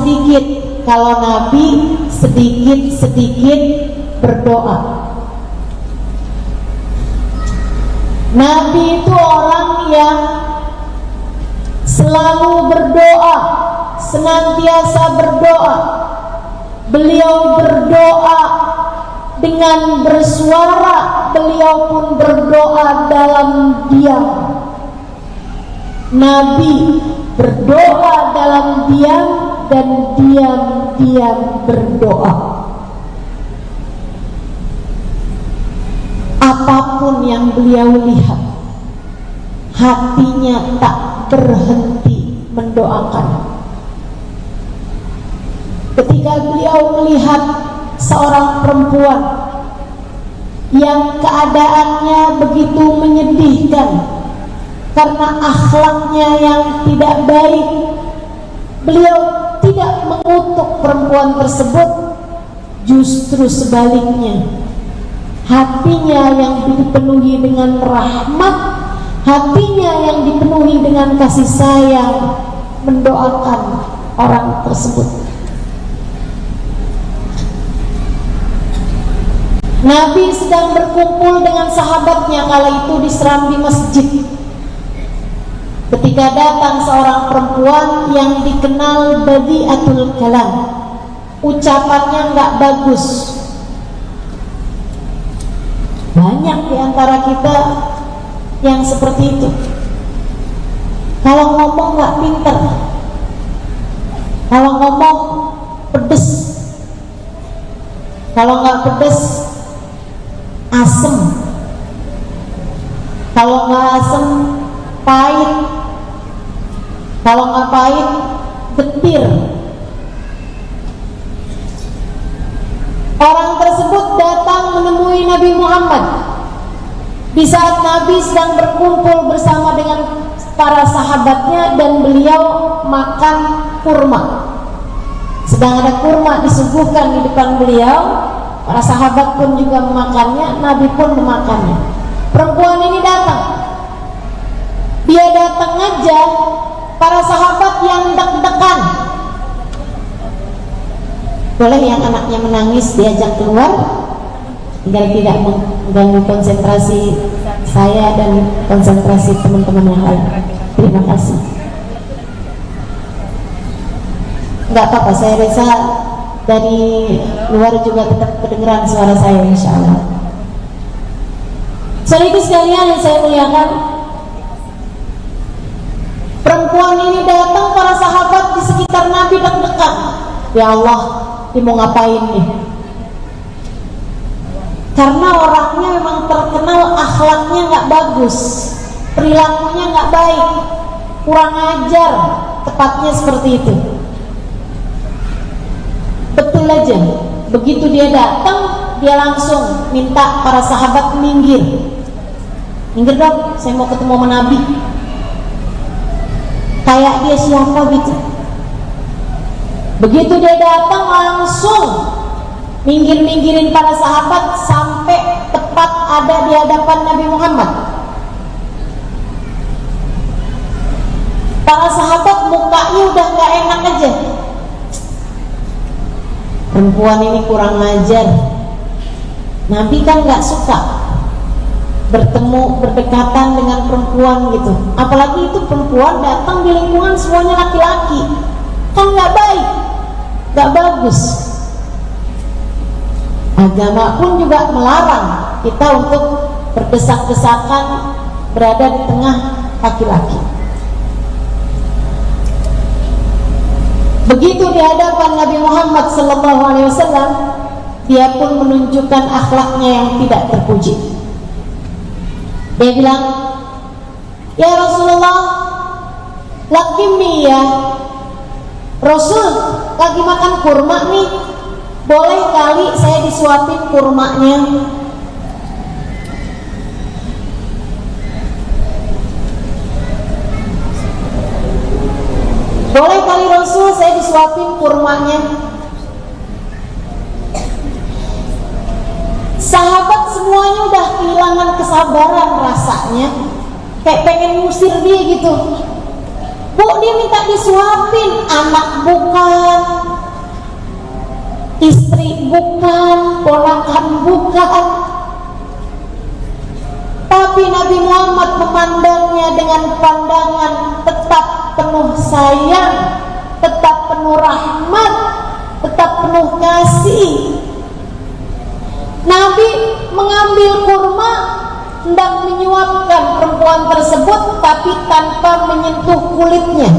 sedikit kalau Nabi sedikit-sedikit berdoa. Nabi itu orang yang selalu berdoa, senantiasa berdoa. Beliau berdoa dengan bersuara, beliau pun berdoa dalam diam. Nabi berdoa dalam diam dan diam-diam berdoa. Apapun yang beliau lihat, hatinya tak berhenti mendoakan. Ketika beliau melihat seorang perempuan yang keadaannya begitu menyedihkan karena akhlaknya yang tidak baik, beliau tidak mengutuk perempuan tersebut, justru sebaliknya, hatinya yang dipenuhi dengan rahmat, hatinya yang dipenuhi dengan kasih sayang, mendoakan orang tersebut. Nabi sedang berkumpul dengan sahabatnya kala itu di serambi masjid, ketika datang seorang perempuan yang dikenal badiatul kalam, ucapannya nggak bagus. Banyak di antara kita yang seperti itu. Kalau ngomong nggak pinter, kalau ngomong pedes, kalau nggak pedes asem, kalau nggak asem pahit, kalau nggak pahit getir. Orang tersebut datang menemui Nabi Muhammad di saat Nabi sedang berkumpul bersama dengan para sahabatnya dan beliau makan kurma. Sedang ada kurma disuguhkan di depan beliau, para sahabat pun juga memakannya, Nabi pun memakannya. Perempuan ini datang. Dia datang aja, para sahabat yang deg-degan. Boleh yang anaknya menangis diajak keluar agar tidak mengganggu konsentrasi saya dan konsentrasi teman-teman yang lain. Terima kasih. Enggak apa-apa, saya rasa dari luar juga tetap kedengeran suara saya, insya Allah. Saudara sekalian yang saya muliakan, perempuan ini datang, para sahabat di sekitar Nabi deg-degan. Ya Allah, dia mau ngapain nih? Karena orangnya memang terkenal akhlaknya nggak bagus, perilakunya nggak baik, kurang ajar, tepatnya seperti itu. Betul aja, begitu dia datang, dia langsung minta para sahabat minggir. Minggir dong, saya mau ketemu sama Nabi. Kayak dia siapa gitu. Begitu dia datang langsung minggir-minggirin para sahabat sampai tepat ada di hadapan Nabi Muhammad. Para sahabat mukanya udah gak enak aja. Perempuan ini kurang ajar. Nabi kan gak suka bertemu, berdekatan dengan perempuan gitu. Apalagi itu perempuan datang di lingkungan semuanya laki-laki, kan gak baik, gak bagus. Agama pun juga melarang kita untuk berdesak-desakan berada di tengah laki-laki. Begitu di hadapan Nabi Muhammad SAW, dia pun menunjukkan akhlaknya yang tidak terpuji. Dia bilang, ya Rasulullah, lakimi ya Rasul, lagi makan kurma nih, boleh kali saya disuapin kurmanya? Boleh kali Rasul saya disuapin kurmanya? Sahabat semuanya udah kehilangan kesabaran rasanya, kayak pengen ngusir dia gitu. Bu, dia minta disuapin, anak bukan, dengan pandangan tetap penuh sayang, tetap penuh rahmat, tetap penuh kasih. Nabi mengambil kurma, hendak menyuapkan perempuan tersebut, tapi tanpa menyentuh kulitnya,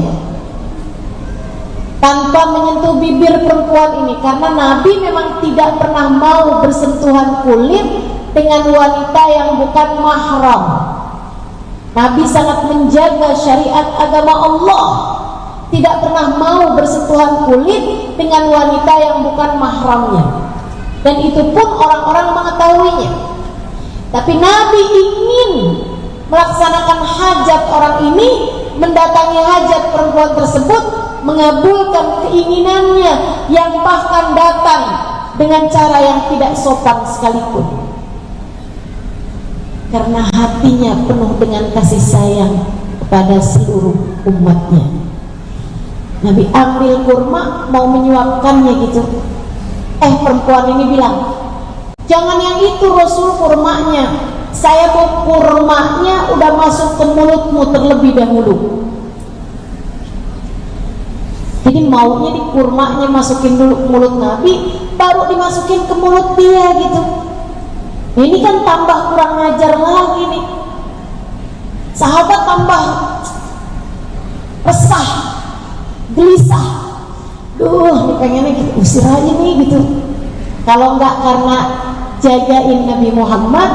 tanpa menyentuh bibir perempuan ini, karena Nabi memang tidak pernah mau bersentuhan kulit dengan wanita yang bukan mahram. Nabi sangat menjaga syariat agama Allah, tidak pernah mau bersentuhan kulit dengan wanita yang bukan mahramnya, dan itu pun orang-orang mengetahuinya. Tapi Nabi ingin melaksanakan hajat orang ini, mendatangi hajat perempuan tersebut, mengabulkan keinginannya yang bahkan datang dengan cara yang tidak sopan sekalipun, karena hatinya penuh dengan kasih sayang kepada seluruh umatnya. Nabi ambil kurma, mau menyuapkannya gitu. Perempuan ini bilang, jangan yang itu Rasul, kurmanya. Saya mau kurmanya udah masuk ke mulutmu terlebih dahulu. Jadi maunya di kurmanya masukin dulu ke mulut Nabi, baru dimasukin ke mulut dia gitu. Ini kan tambah kurang ngajar lagi nih. Sahabat tambah resah, gelisah. Duh, pengennya gitu, usir aja nih gitu. Kalau enggak karena jagain Nabi Muhammad,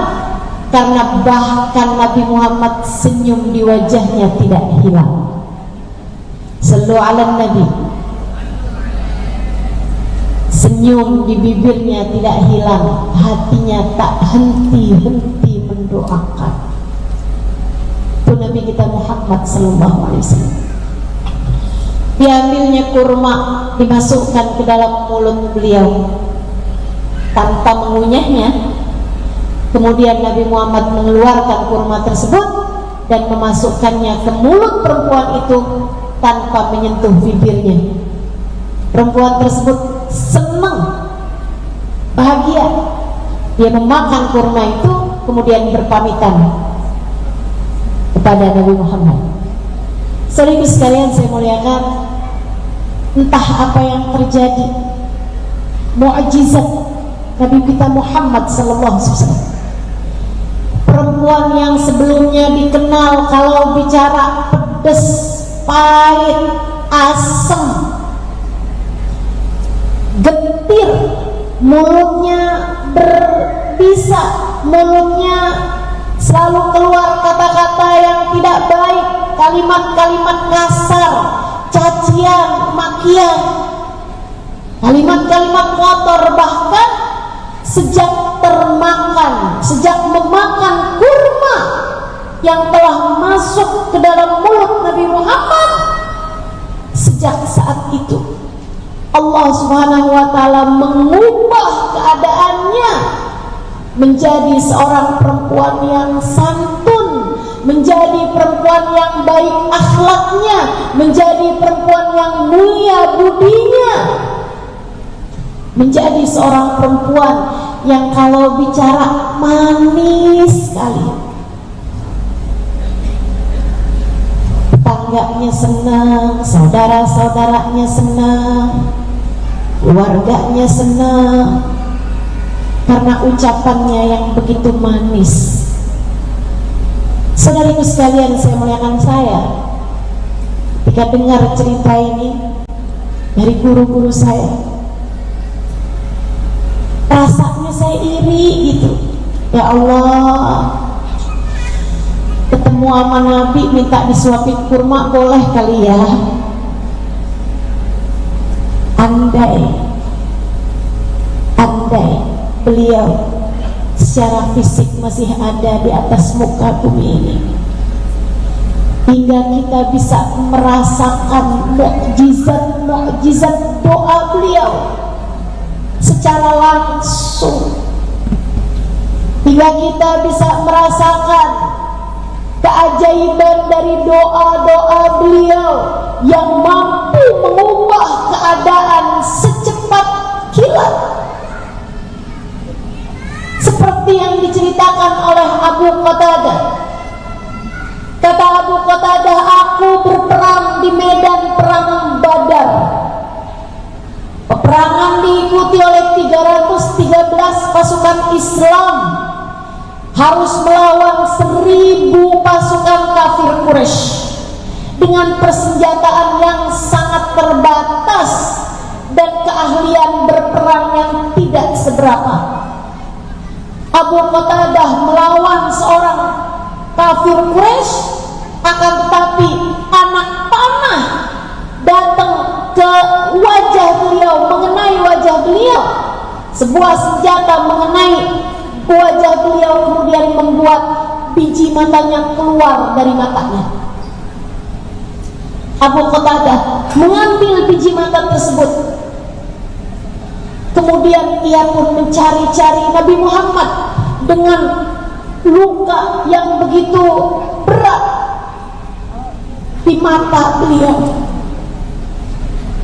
karena bahkan Nabi Muhammad senyum di wajahnya tidak hilang. Sallu ala Nabi. Senyum di bibirnya tidak hilang, hatinya tak henti-henti mendoakan. Itu Nabi kita Muhammad sallallahu alaihi wasallam. Diambilnya kurma, dimasukkan ke dalam mulut beliau tanpa mengunyahnya. Kemudian Nabi Muhammad mengeluarkan kurma tersebut dan memasukkannya ke mulut perempuan itu tanpa menyentuh bibirnya. Perempuan tersebut senang, bahagia. Dia memakan kurma itu, kemudian berpamitan kepada Nabi Muhammad. Saudara sekalian saya muliakan, entah apa yang terjadi, mukjizat Nabi kita Muhammad sallallahu alaihi wasallam. Perempuan yang sebelumnya dikenal kalau bicara pedas, pahit, asam, getir, mulutnya berbisa, mulutnya selalu keluar kata-kata yang tidak baik, kalimat-kalimat kasar, cacian, makian, kalimat-kalimat kotor. Bahkan sejak memakan kurma yang telah masuk ke dalam mulut Nabi Muhammad, sejak saat itu Allah Subhanahu wa ta'ala mengubah keadaannya menjadi seorang perempuan yang santun, menjadi perempuan yang baik akhlaknya, menjadi perempuan yang mulia budinya, menjadi seorang perempuan yang kalau bicara manis sekali. Tetangganya senang, saudara-saudaranya senang, keluarganya senang, karena ucapannya yang begitu manis. Saudariku sekalian, saya muliakan, saya ketika dengar cerita ini dari guru-guru saya, rasanya saya iri gitu. Ya Allah, ketemu sama Nabi minta disuapin kurma boleh kali ya. Andai beliau secara fisik masih ada di atas muka bumi ini, hingga kita bisa merasakan mukjizat doa beliau secara langsung, hingga kita bisa merasakan keajaiban dari doa-doa beliau yang mampu mengubah keadaan secepat kilat, seperti yang diceritakan oleh Abu Qatadah. Kata Kata Abu Qatadah, aku berperang di medan perang Badar. Peperangan diikuti oleh 313 pasukan Islam, harus melawan 1000 pasukan kafir Quraisy dengan persenjataan yang sangat terbatas dan keahlian berperang yang tidak seberapa. Abu Qatadah melawan seorang kafir Quraisy, akan tetapi anak panah datang ke wajah beliau, mengenai wajah beliau. Sebuah senjata mengenai wajah beliau, kemudian membuat biji matanya keluar dari matanya. Abu Qatadah mengambil biji mata tersebut. Kemudian ia pun mencari-cari Nabi Muhammad dengan luka yang begitu berat di mata beliau.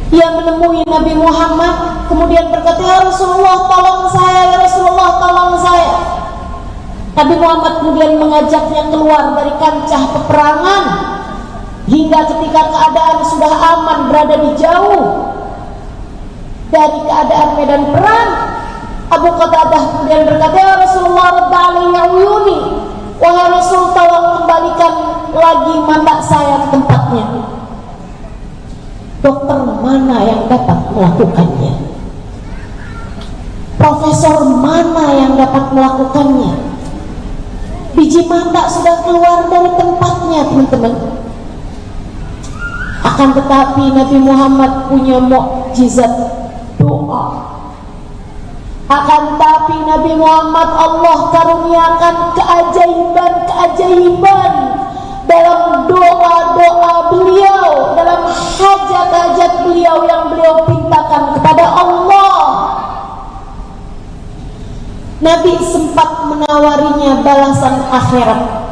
Ia menemui Nabi Muhammad, kemudian berkata, "Ya Rasulullah, tolong saya, ya Rasulullah, tolong saya." Nabi Muhammad kemudian mengajaknya keluar dari kancah peperangan, hingga ketika keadaan sudah aman, berada di jauh dari keadaan medan perang, Abu Qatadah kemudian berkata, "Ya Rasulullah, radda alayya uyuni." Wahai Rasul, tolong kembalikan lagi mata saya ke tempatnya. Dokter mana yang dapat melakukannya? Profesor mana yang dapat melakukannya? Biji mata sudah keluar dari tempatnya, teman-teman. Akan tetapi Nabi Muhammad punya mukjizat doa. Akan tetapi Nabi Muhammad Allah karuniakan keajaiban dalam doa-doa beliau, dalam hajat-hajat beliau yang beliau pintakan kepada Allah. Nabi sempat menawarinya balasan akhirat.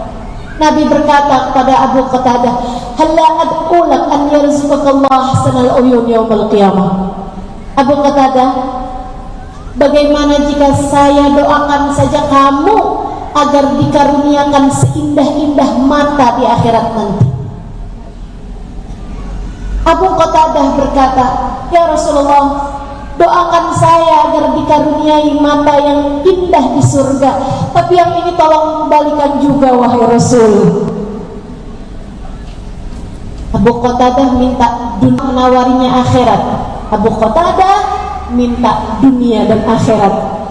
Nabi berkata kepada Abu Qatadah, "Halla ad'ulak an yarzuqakallah ahsanal uyun yaumil qiyamah." Abu Qatadah, bagaimana jika saya doakan saja kamu agar dikaruniakan seindah-indah mata di akhirat nanti? Abu Qatadah berkata, "Ya Rasulullah, doakan saya agar dikaruniai mata yang indah di surga, tapi yang ini tolong kembalikan juga, wahai Rasul." Abu Qatadah minta dunia, menawarinya akhirat. Abu Qatadah minta dunia dan akhirat.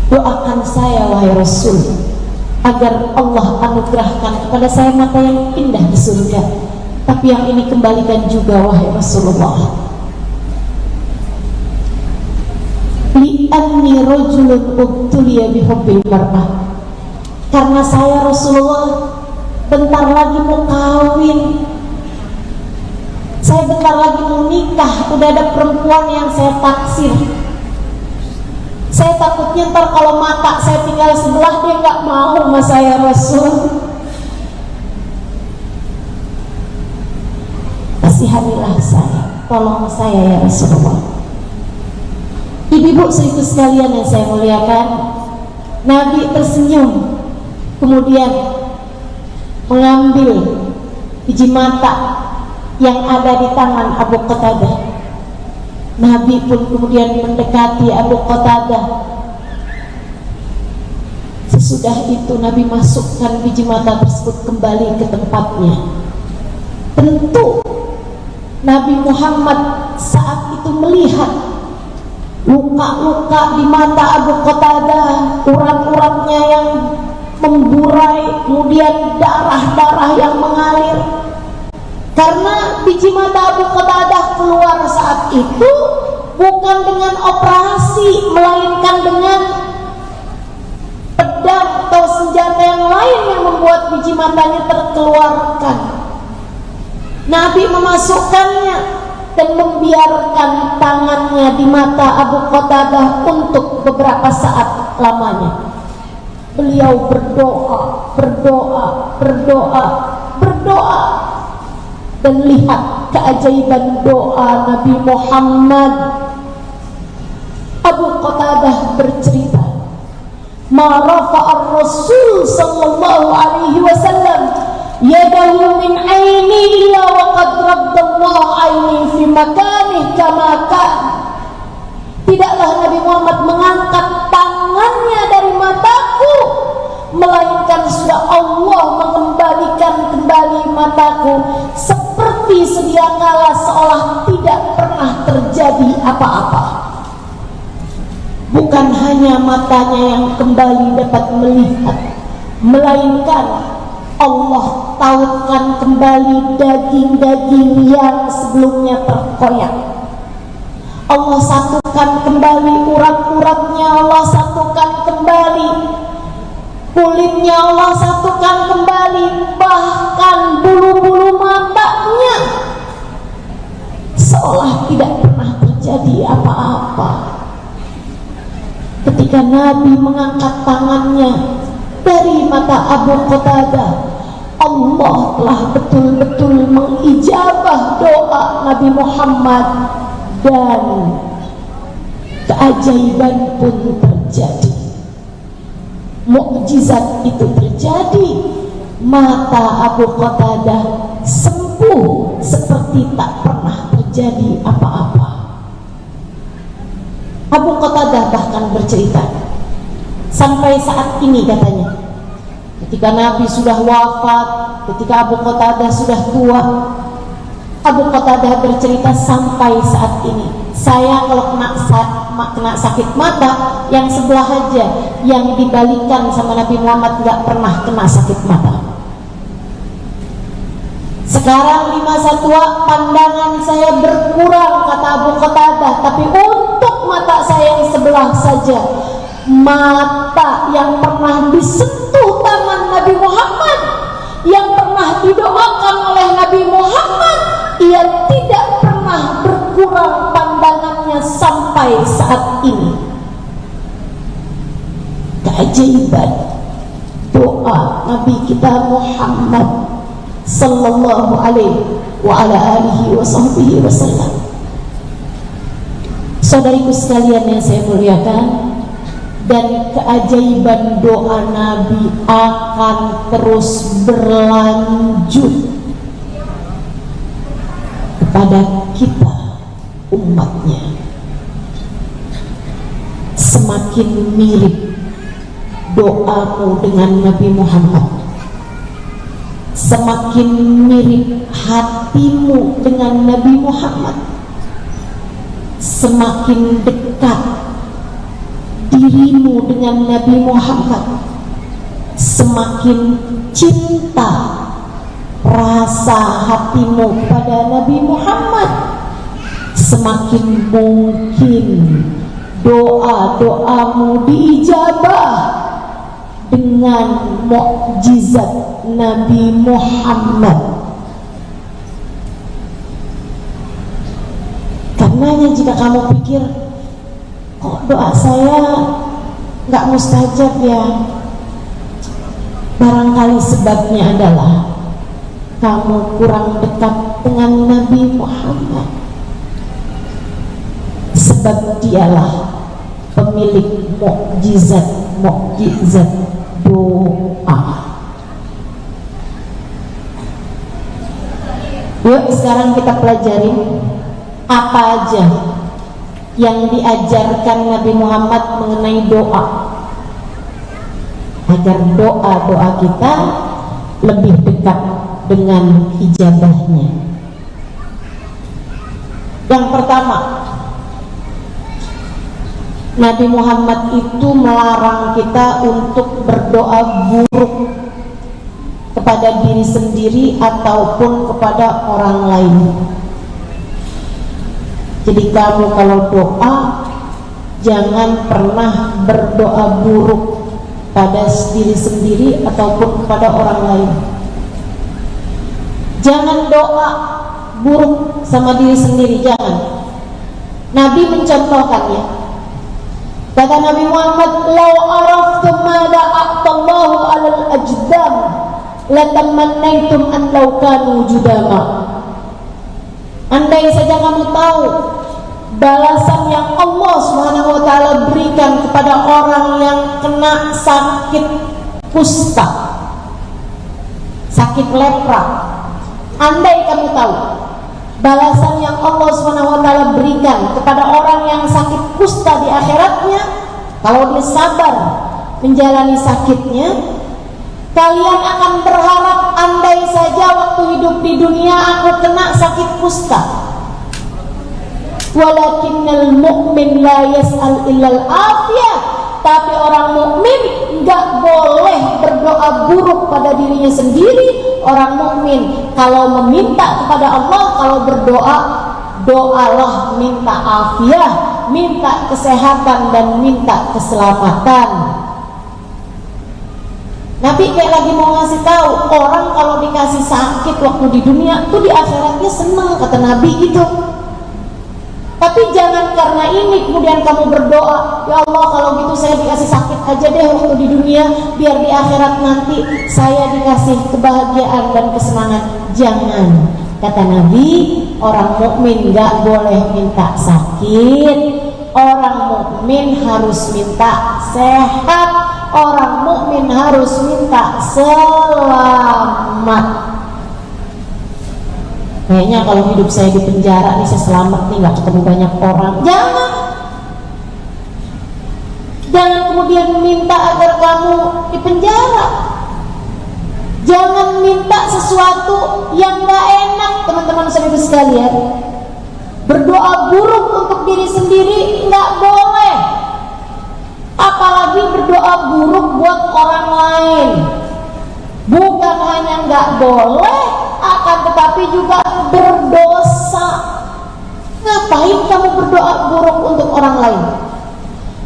Doakan saya, wahai Rasul, agar Allah anugerahkan kepada saya mata yang indah di surga, tapi yang ini kembalikan juga, wahai Rasulullah. Li'anni rajulun ubtuliya bihubbil mar'ah. Karena saya, Rasulullah, bentar lagi mau kawin, saya bentar lagi mau nikah, udah ada perempuan yang saya taksir. Saya takutnya ntar kalau mata saya tinggal sebelah, dia nggak mau sama saya, Rasul. Kasihanilah saya, tolong saya, ya Rasulullah. Ibu-ibu seribu sekalian yang saya muliakan, Nabi tersenyum, kemudian mengambil biji mata yang ada di tangan Abu Qatadah. Nabi pun kemudian mendekati Abu Qatadah. Sesudah itu Nabi masukkan biji mata tersebut kembali ke tempatnya. Tentu Nabi Muhammad saat itu melihat luka-luka di mata Abu Qatadah, urat-uratnya yang memburai, kemudian darah-darah yang mengalir. Karena biji mata Abu Qatadah keluar saat itu bukan dengan operasi, melainkan dengan pedang atau senjata yang lain yang membuat biji matanya terkeluarkan. Nabi memasukkannya dan membiarkan tangannya di mata Abu Qatadah untuk beberapa saat lamanya. Beliau berdoa, dan lihat keajaiban doa Nabi Muhammad. Abu Qatadah bercerita, ma rafa'a ar-rasul sallallahu alaihi wasallam yadahu min aini illa wa qad raddallahu aini fi makanih kama kan. Tidaklah Nabi Muhammad mengangkat tangannya dari mataku, melainkan sudah Allah mengembalikan kembali mataku seperti sedia kala, seolah tidak pernah terjadi apa-apa. Bukan hanya matanya yang kembali dapat melihat, melainkan Allah tautkan kembali daging-daging yang sebelumnya terkoyak. Allah satukan kembali urat-uratnya, Allah satukan kembali kulitnya, Allah satukan kembali, bahkan bulu-bulu matanya, seolah tidak pernah terjadi apa-apa. Ketika Nabi mengangkat tangannya dari mata Abu Qatadah, Allah telah betul-betul mengijabah doa Nabi Muhammad dan keajaiban pun terjadi. Mukjizat itu terjadi. Mata Abu Qatadah sembuh seperti tak pernah terjadi apa-apa. Abu Qatadah bahkan bercerita, sampai saat ini katanya, ketika Nabi sudah wafat, ketika Abu Qatadah sudah tua, Abu Qatadah bercerita, sampai saat ini saya kalau kena sakit mata, yang sebelah aja yang dibalikan sama Nabi Muhammad nggak pernah kena sakit mata. Sekarang di masa tua pandangan saya berkurang, kata Abu Qatadah, tapi untuk mata saya yang sebelah saja, mata yang pernah disentuh tangan Nabi Muhammad, yang pernah didoakan oleh Nabi Muhammad, ia tidak pernah berkurang pandangannya sampai saat ini. Keajaiban doa Nabi kita Muhammad sallallahu alaihi wa ala alihi wa sahbihi wasallam. Saudariku sekalian yang saya muliakan, dan keajaiban doa Nabi akan terus berlanjut kepada kita umatnya. Semakin mirip doamu dengan Nabi Muhammad, semakin mirip hatimu dengan Nabi Muhammad, semakin dekat dirimu dengan Nabi Muhammad, semakin cinta rasa hatimu pada Nabi Muhammad, semakin mungkin doa-doamu diijabah dengan mukjizat Nabi Muhammad. Karenanya jika kamu pikir, kok doa saya nggak mustajab ya, barangkali sebabnya adalah kamu kurang dekat dengan Nabi Muhammad. Sebab dialah pemilik mukjizat doa. Yuk sekarang kita pelajari apa aja yang diajarkan Nabi Muhammad mengenai doa, agar doa-doa kita lebih dekat dengan ijabahnya. Yang pertama, Nabi Muhammad itu melarang kita untuk berdoa buruk kepada diri sendiri ataupun kepada orang lain. Jadi kamu kalau doa, jangan pernah berdoa buruk pada diri sendiri ataupun kepada orang lain. Jangan doa buruk sama diri sendiri, jangan. Nabi mencontohkannya. Kata Nabi Muhammad, "Lau araftum ma da'atallahu 'alal ajdam, la tamannaitum an law kanu judama." Andai saja kamu tahu balasan yang Allah Subhanahu wa taala berikan kepada orang yang kena sakit kusta, sakit lepra. Andai kamu tahu balasan yang Allah Subhanahu wa taala berikan kepada orang yang sakit kusta di akhiratnya, kalau dia sabar menjalani sakitnya, kalian akan berharap, andai saja waktu hidup di dunia aku kena sakit kusta. Walakinnal mu'min la yas'al illal afiyah. Tapi orang mukmin enggak boleh berdoa buruk pada dirinya sendiri. Orang mukmin kalau meminta kepada Allah, kalau berdoa, doalah minta afiah, minta kesehatan dan minta keselamatan. Nabi kayak lagi mau ngasih tahu, orang kalau dikasih sakit waktu di dunia tuh di akhiratnya senang, kata Nabi gitu. Tapi jangan karena ini kemudian kamu berdoa, ya Allah kalau gitu saya dikasih sakit aja deh waktu di dunia, biar di akhirat nanti saya dikasih kebahagiaan dan kesenangan. Jangan, kata Nabi, orang mukmin gak boleh minta sakit, orang mukmin harus minta sehat, orang mukmin harus minta selamat. Kayaknya kalau hidup saya di penjara nih, saya selamat nih, gak ketemu banyak orang. Jangan kemudian minta agar kamu di penjara. Jangan minta sesuatu yang gak enak, teman-teman saudara sekalian. Berdoa buruk untuk diri sendiri gak boleh, apalagi berdoa buruk buat orang lain. Bukan hanya gak boleh, akan tetapi juga berdosa. Ngapain kamu berdoa buruk untuk orang lain?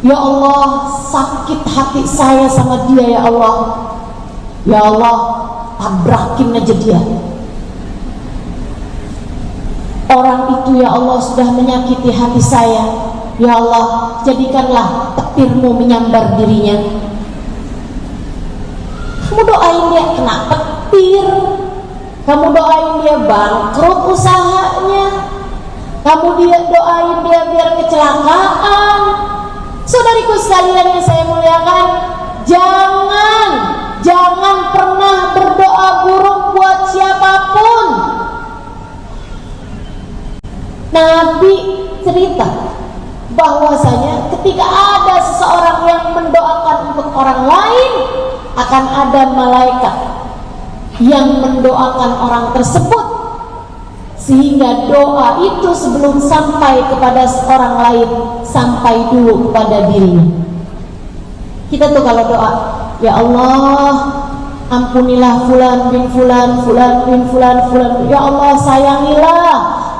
Ya Allah, sakit hati saya sama dia ya Allah. Ya Allah, tabrakin aja dia. Orang itu ya Allah sudah menyakiti hati saya. Ya Allah, jadikanlah petirmu menyambar dirinya. Kamu doain dia kena petir, kamu doain dia bangkrut usahanya, kamu doain dia biar kecelakaan. Saudariku sekalian yang saya muliakan, jangan pernah berdoa buruk buat siapapun. Nabi cerita bahwasanya ketika ada seseorang yang mendoakan untuk orang lain, akan ada malaikat yang mendoakan orang tersebut, sehingga doa itu sebelum sampai kepada orang lain, sampai dulu kepada dirinya. Kita tuh kalau doa, ya Allah ampunilah fulan bin fulan, fulan bin fulan, fulan, ya Allah sayangilah,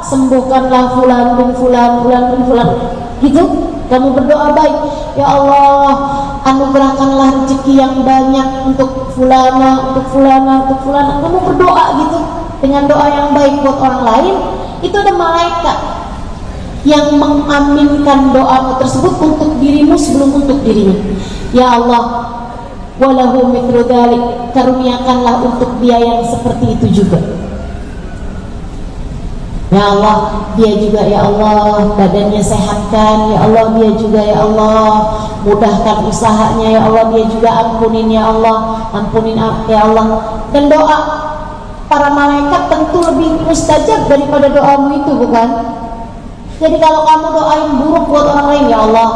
sembuhkanlah fulan bin fulan, fulan bin fulan. Gitu kamu berdoa baik, ya Allah anugerahkanlah rezeki yang banyak untuk fulana, untuk fulana, untuk fulana. Kamu berdoa gitu dengan doa yang baik buat orang lain, itu ada malaikat yang mengaminkan doamu tersebut untuk dirimu sebelum untuk dirinya. Ya Allah, walahu mithlu dzalik, karuniakanlah untuk dia yang seperti itu juga. Ya Allah, dia juga ya Allah badannya sehatkan, ya Allah dia juga ya Allah mudahkan usahanya, ya Allah dia juga ampunin ya Allah, ampunin ya Allah. Dan doa para malaikat tentu lebih mustajab daripada doamu itu, bukan? Jadi kalau kamu doain buruk buat orang lain, ya Allah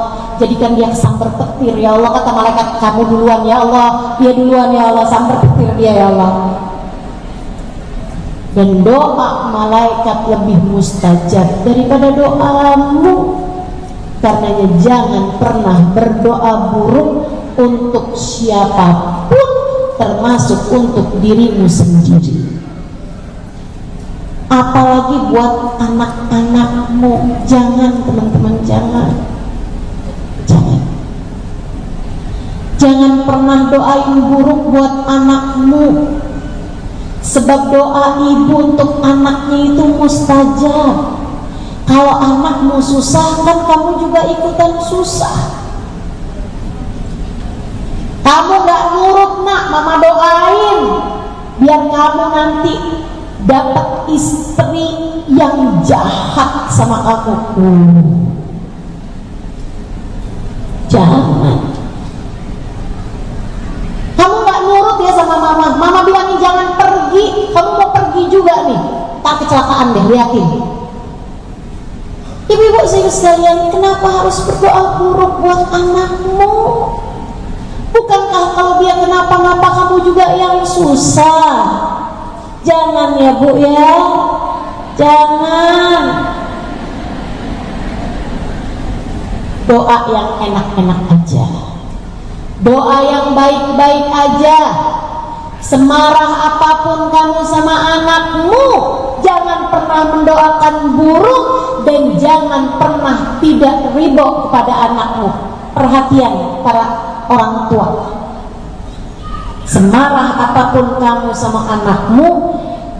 jadikan dia kesambar petir, ya Allah, kata malaikat kamu duluan ya Allah, dia duluan ya Allah, sambar petir dia ya Allah. Dan doa malaikat lebih mustajab daripada doamu. Karenanya jangan pernah berdoa buruk untuk siapapun, termasuk untuk dirimu sendiri. Apalagi buat anak-anakmu. Jangan teman-teman, jangan. Jangan pernah doain buruk buat anakmu. Sebab doa ibu untuk anaknya itu mustajab. Kalau anakmu susah, kan kamu juga ikutan susah. Kamu gak nurut nak, mama doain biar kamu nanti dapat istri yang jahat sama kamu. Jangan. Kamu gak nurut ya sama mama. Mama bilangin jangan pergi, kamu mau pergi juga nih. Tak kecelakaan deh, liatin. Ibu-ibu sekalian, kenapa harus berdoa buruk buat anakmu? Bukankah kalau dia kenapa-napa kamu juga yang susah? Jangan ya Bu ya, jangan. Doa yang enak-enak aja, doa yang baik-baik aja. Semarah apapun kamu sama anakmu, jangan pernah mendoakan buruk dan jangan pernah tidak ridho kepada anakmu. Perhatian para orang tua, semarah apapun kamu sama anakmu,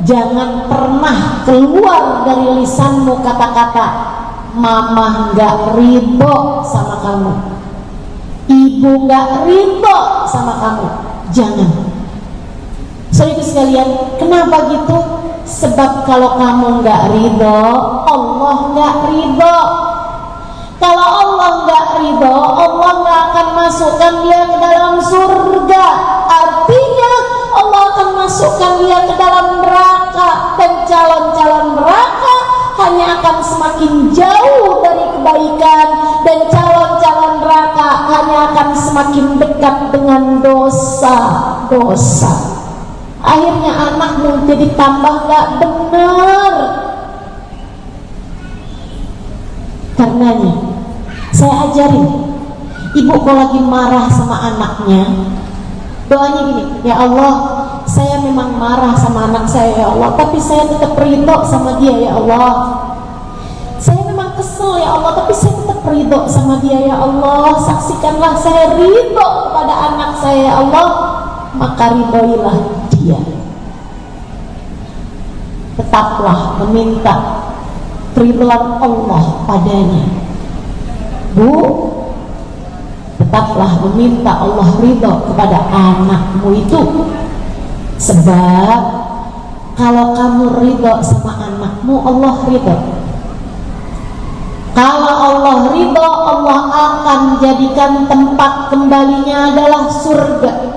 jangan pernah keluar dari lisanmu kata-kata mama gak ridho sama kamu, ibu gak ridho sama kamu. Jangan. Saudara sekalian, kenapa gitu? Sebab kalau kamu gak ridho, Allah gak ridho. Kalau Allah gak ridho, Allah gak akan masukkan dia ke dalam surga. Artinya Allah akan masukkan dia ke dalam neraka, dan calon-calon neraka hanya akan semakin jauh dari kebaikan, dan calon-calon neraka hanya akan semakin dekat dengan dosa-dosa. Akhirnya anakmu jadi tambah gak benar. Karenanya saya ajarin ibu kalau lagi marah sama anaknya, doanya gini, ya Allah, saya memang marah sama anak saya ya Allah, tapi saya tetap ridho sama dia ya Allah. Saya memang kesel ya Allah, tapi saya tetap ridho sama dia ya Allah. Saksikanlah saya ridho kepada anak saya ya Allah, maka ridhoilah dia. Tetaplah meminta ridhoan Allah padanya. Bu, tetaplah meminta Allah ridho kepada anakmu itu. Sebab kalau kamu ridho sama anakmu, Allah ridho. Kalau Allah ridho, Allah akan jadikan tempat kembalinya adalah surga.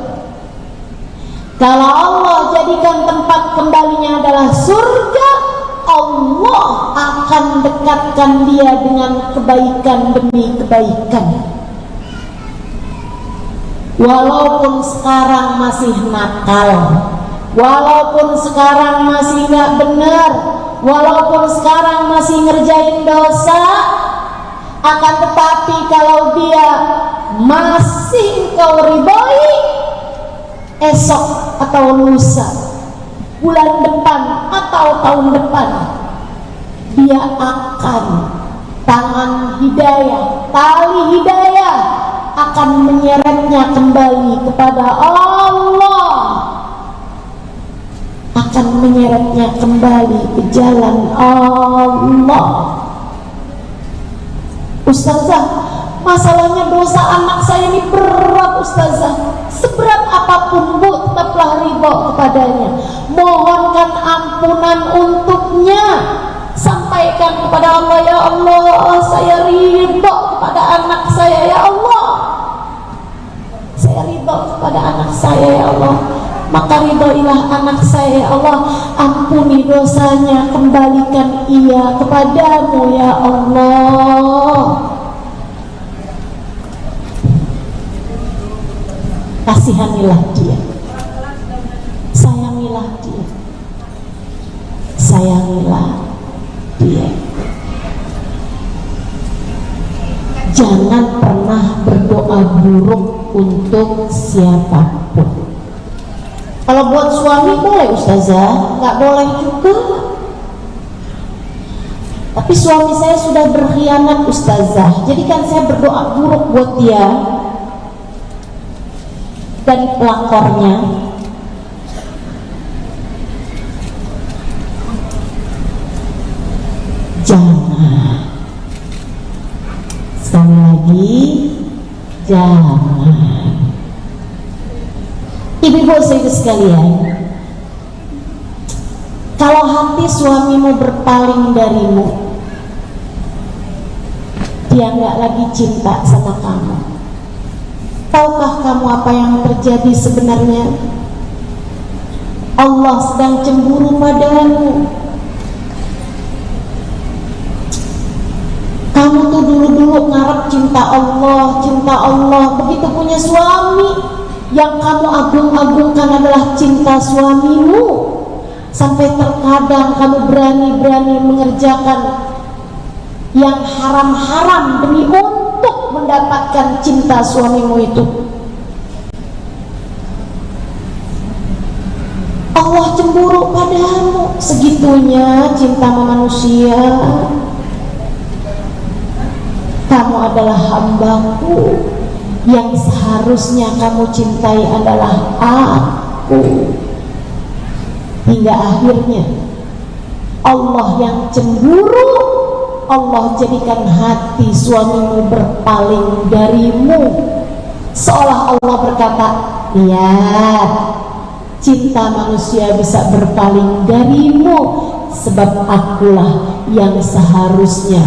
Kalau Allah jadikan tempat kembalinya adalah surga, Allah akan dekatkan dia dengan kebaikan demi kebaikan. Walaupun sekarang masih nakal, walaupun sekarang masih gak benar, walaupun sekarang masih ngerjain dosa, akan tetapi kalau dia masih engkau ridhoi, esok atau lusa, bulan depan atau tahun depan, dia akan tangan hidayah, tali hidayah akan menyeretnya kembali kepada Allah, akan menyeretnya kembali ke jalan Allah. Ustazah, masalahnya dosa anak saya ini berat Ustazah. Seberat apapun Bu, tetaplah ridho kepadanya. Mohonkan ampunan untuknya. Sampaikan kepada Allah, ya Allah, saya ridho kepada anak saya ya Allah. Saya ridho kepada anak saya ya Allah. Maka ridhoilah anak saya ya Allah. Ampuni dosanya, kembalikan ia kepadamu ya Allah. Kasihanilah dia, sayangilah dia, sayangilah dia. Jangan pernah berdoa buruk untuk siapapun. Kalau buat suami boleh Ustazah, nggak boleh juga. Tapi suami saya sudah berkhianat Ustazah, jadi kan saya berdoa buruk buat dia dan pelakornya. Jangan. Sekali lagi, jangan. Ibu-ibu sekalian, kalau Kalau hati suamimu berpaling darimu, dia nggak lagi cinta sama kamu. Tahukah kamu apa yang terjadi sebenarnya? Allah sedang cemburu padamu. Kamu tuh dulu-dulu ngarep cinta Allah, begitu punya suami, yang kamu agung-agungkan adalah cinta suamimu. Sampai terkadang kamu berani-berani mengerjakan yang haram-haram demi untuk mendapatkan cinta suamimu itu. Allah cemburu padamu, segitunya cinta manusia. Kamu adalah hambaku, yang seharusnya kamu cintai adalah aku. Hingga akhirnya Allah yang cemburu, Allah jadikan hati suamimu berpaling darimu, seolah Allah berkata, lihat, cinta manusia bisa berpaling darimu, sebab akulah yang seharusnya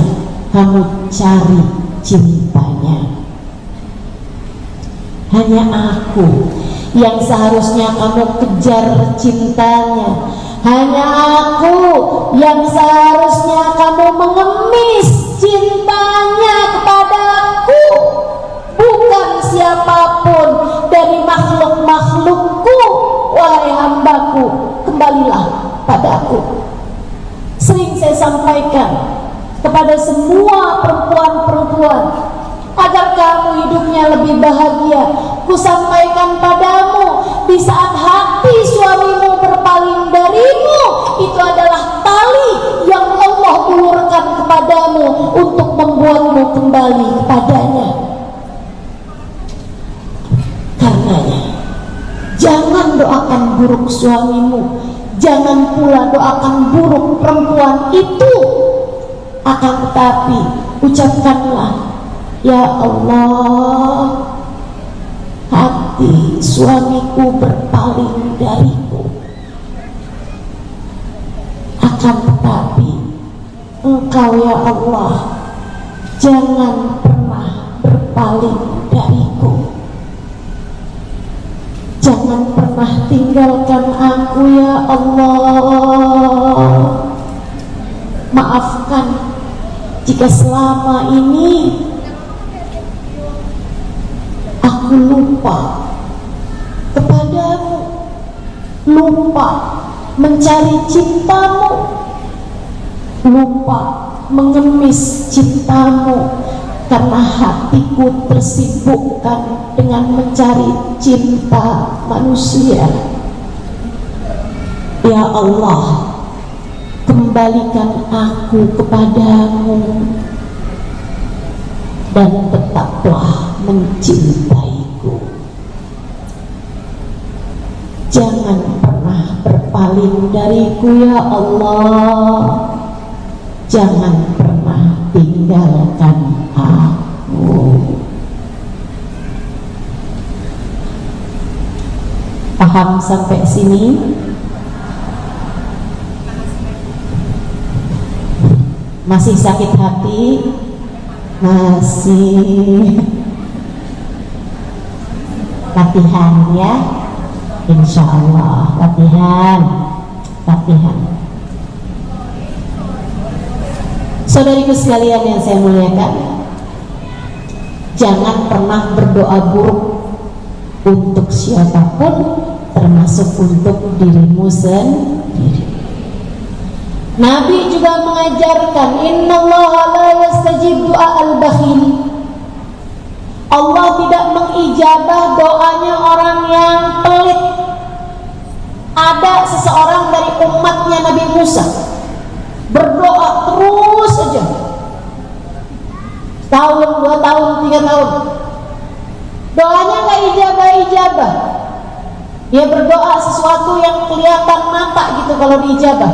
kamu cari cintanya. Hanya aku yang seharusnya kamu kejar cintanya. Hanya aku yang seharusnya kamu mengemis cintanya kepadaku, bukan siapapun dari makhluk-makhlukku. Wahai hambaku, kembalilah padaku. Sering saya sampaikan kepada semua perempuan-perempuan, agar kamu hidupnya lebih bahagia, kusampaikan padamu, di saat hati suamimu berpaling darimu, itu adalah tali yang Allah ulurkan kepadamu untuk membuatmu kembali kepadanya. Karenanya, jangan doakan buruk suamimu, jangan pula doakan buruk perempuan itu. Akan tetapi ucapkanlah, ya Allah, hati suamiku berpaling dariku. Akan tetapi Engkau ya Allah, jangan pernah berpaling dariku. Jangan pernah tinggalkan aku ya Allah. Maafkan jika selama ini aku lupa kepadamu, lupa mencari cintamu, lupa mengemis cintamu, karena hatiku tersibukkan dengan mencari cinta manusia. Ya Allah, kembalikan aku kepadamu dan tetaplah mencintaiku. Jangan pernah berpaling dariku ya Allah. Jangan pernah tinggalkan aku. Paham sampai sini? Masih sakit hati? Masih. Latihan ya, insya Allah. Latihan. Saudariku sekalian yang saya muliakan, jangan pernah berdoa buruk untuk siapapun, termasuk untuk dirimu sendiri. Nabi juga mengajarkan, innallaha la yastajib du'a al-bakhil. Allah tidak mengijabah doanya orang yang pelit. Ada seseorang dari umatnya Nabi Musa berdoa terus saja, tahun, 2 tahun, 3 tahun, doanya gak ijabah. Dia berdoa sesuatu yang kelihatan mata gitu kalau diijabah,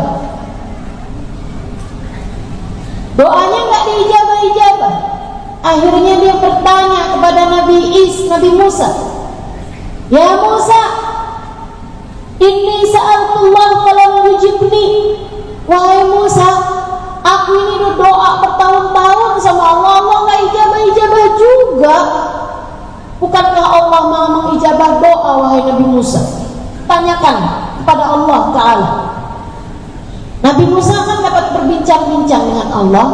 doanya gak diijabah. Akhirnya dia bertanya kepada Nabi Musa, ya Musa, inni sa'altullah falam yujibni, wahai Musa, aku ini udah doa bertahun-tahun sama Allah, Allah nggak ijabah juga. Bukankah Allah mau mengijabah doa, wahai Nabi Musa? Tanyakan kepada Allah Ta'ala. Nabi Musa kan dapat berbincang-bincang dengan Allah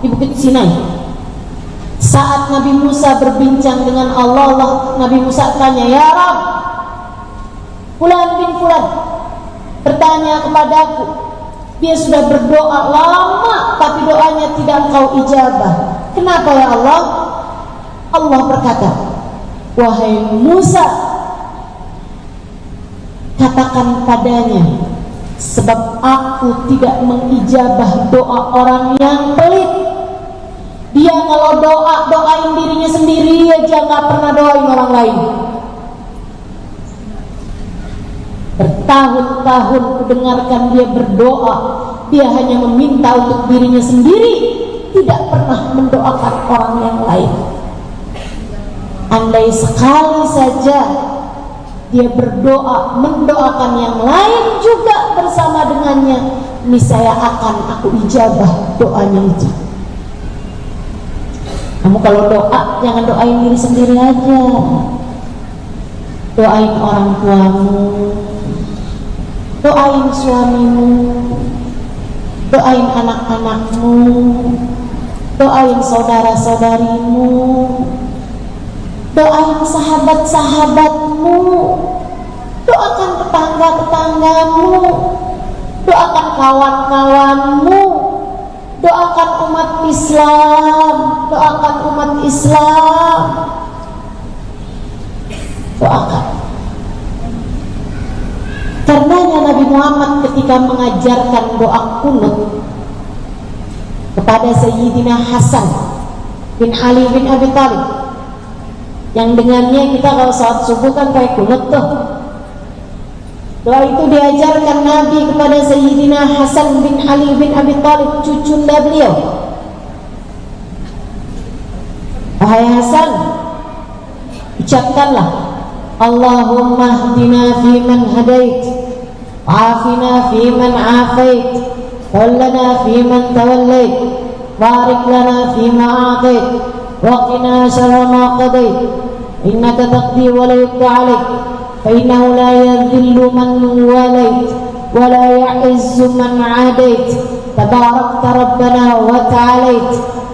di Bukit Sinai. Saat Nabi Musa berbincang dengan Allah, Nabi Musa tanya, ya Rabb, Fulan bin Fulan bertanya kepadaku, dia sudah berdoa lama tapi doanya tidak Engkau ijabah. Kenapa ya Allah? Allah berkata, wahai Musa, katakan padanya, sebab aku tidak mengijabah doa orang yang pelit. Dia kalau doain dirinya sendiri aja, gak pernah doain orang lain. Bertahun-tahun kudengarkan dia berdoa, dia hanya meminta untuk dirinya sendiri, tidak pernah mendoakan orang yang lain. Andai sekali saja dia berdoa, mendoakan yang lain juga bersama dengannya, niscaya akan aku ijabah doanya itu. Kamu kalau doa, jangan doain diri sendiri aja. Doain orang tuamu, doain suamimu, doain anak-anakmu, doain saudara-saudarimu, doain sahabat-sahabatmu, doakan tetangga-tetanggamu, doakan kawan-kawanmu, doakan umat Islam, doakan umat Islam, doakan. Karenanya Nabi Muhammad ketika mengajarkan doa kunut kepada Sayyidina Hasan bin Ali bin Abi Thalib, yang dengannya kita kalau saat subuh kan kayak kunut tuh. Doa itu diajarkan Nabi kepada Sayyidina Hasan bin Ali bin Abi Thalib, cucunda beliau. Wahai Hasan, ucapkanlah, Allahumma hdina fi man hadait, wa'afina fi man afait, tawallana fi man tawallait, barik lana fi ma a'tait, wa qina syarra ma qadait, innaka taqdi wa la yuqda 'alaik, fa innahu la yadhillu man walait wa la ya'izzu man 'adait, tabarakta rabbana wa ta'alait,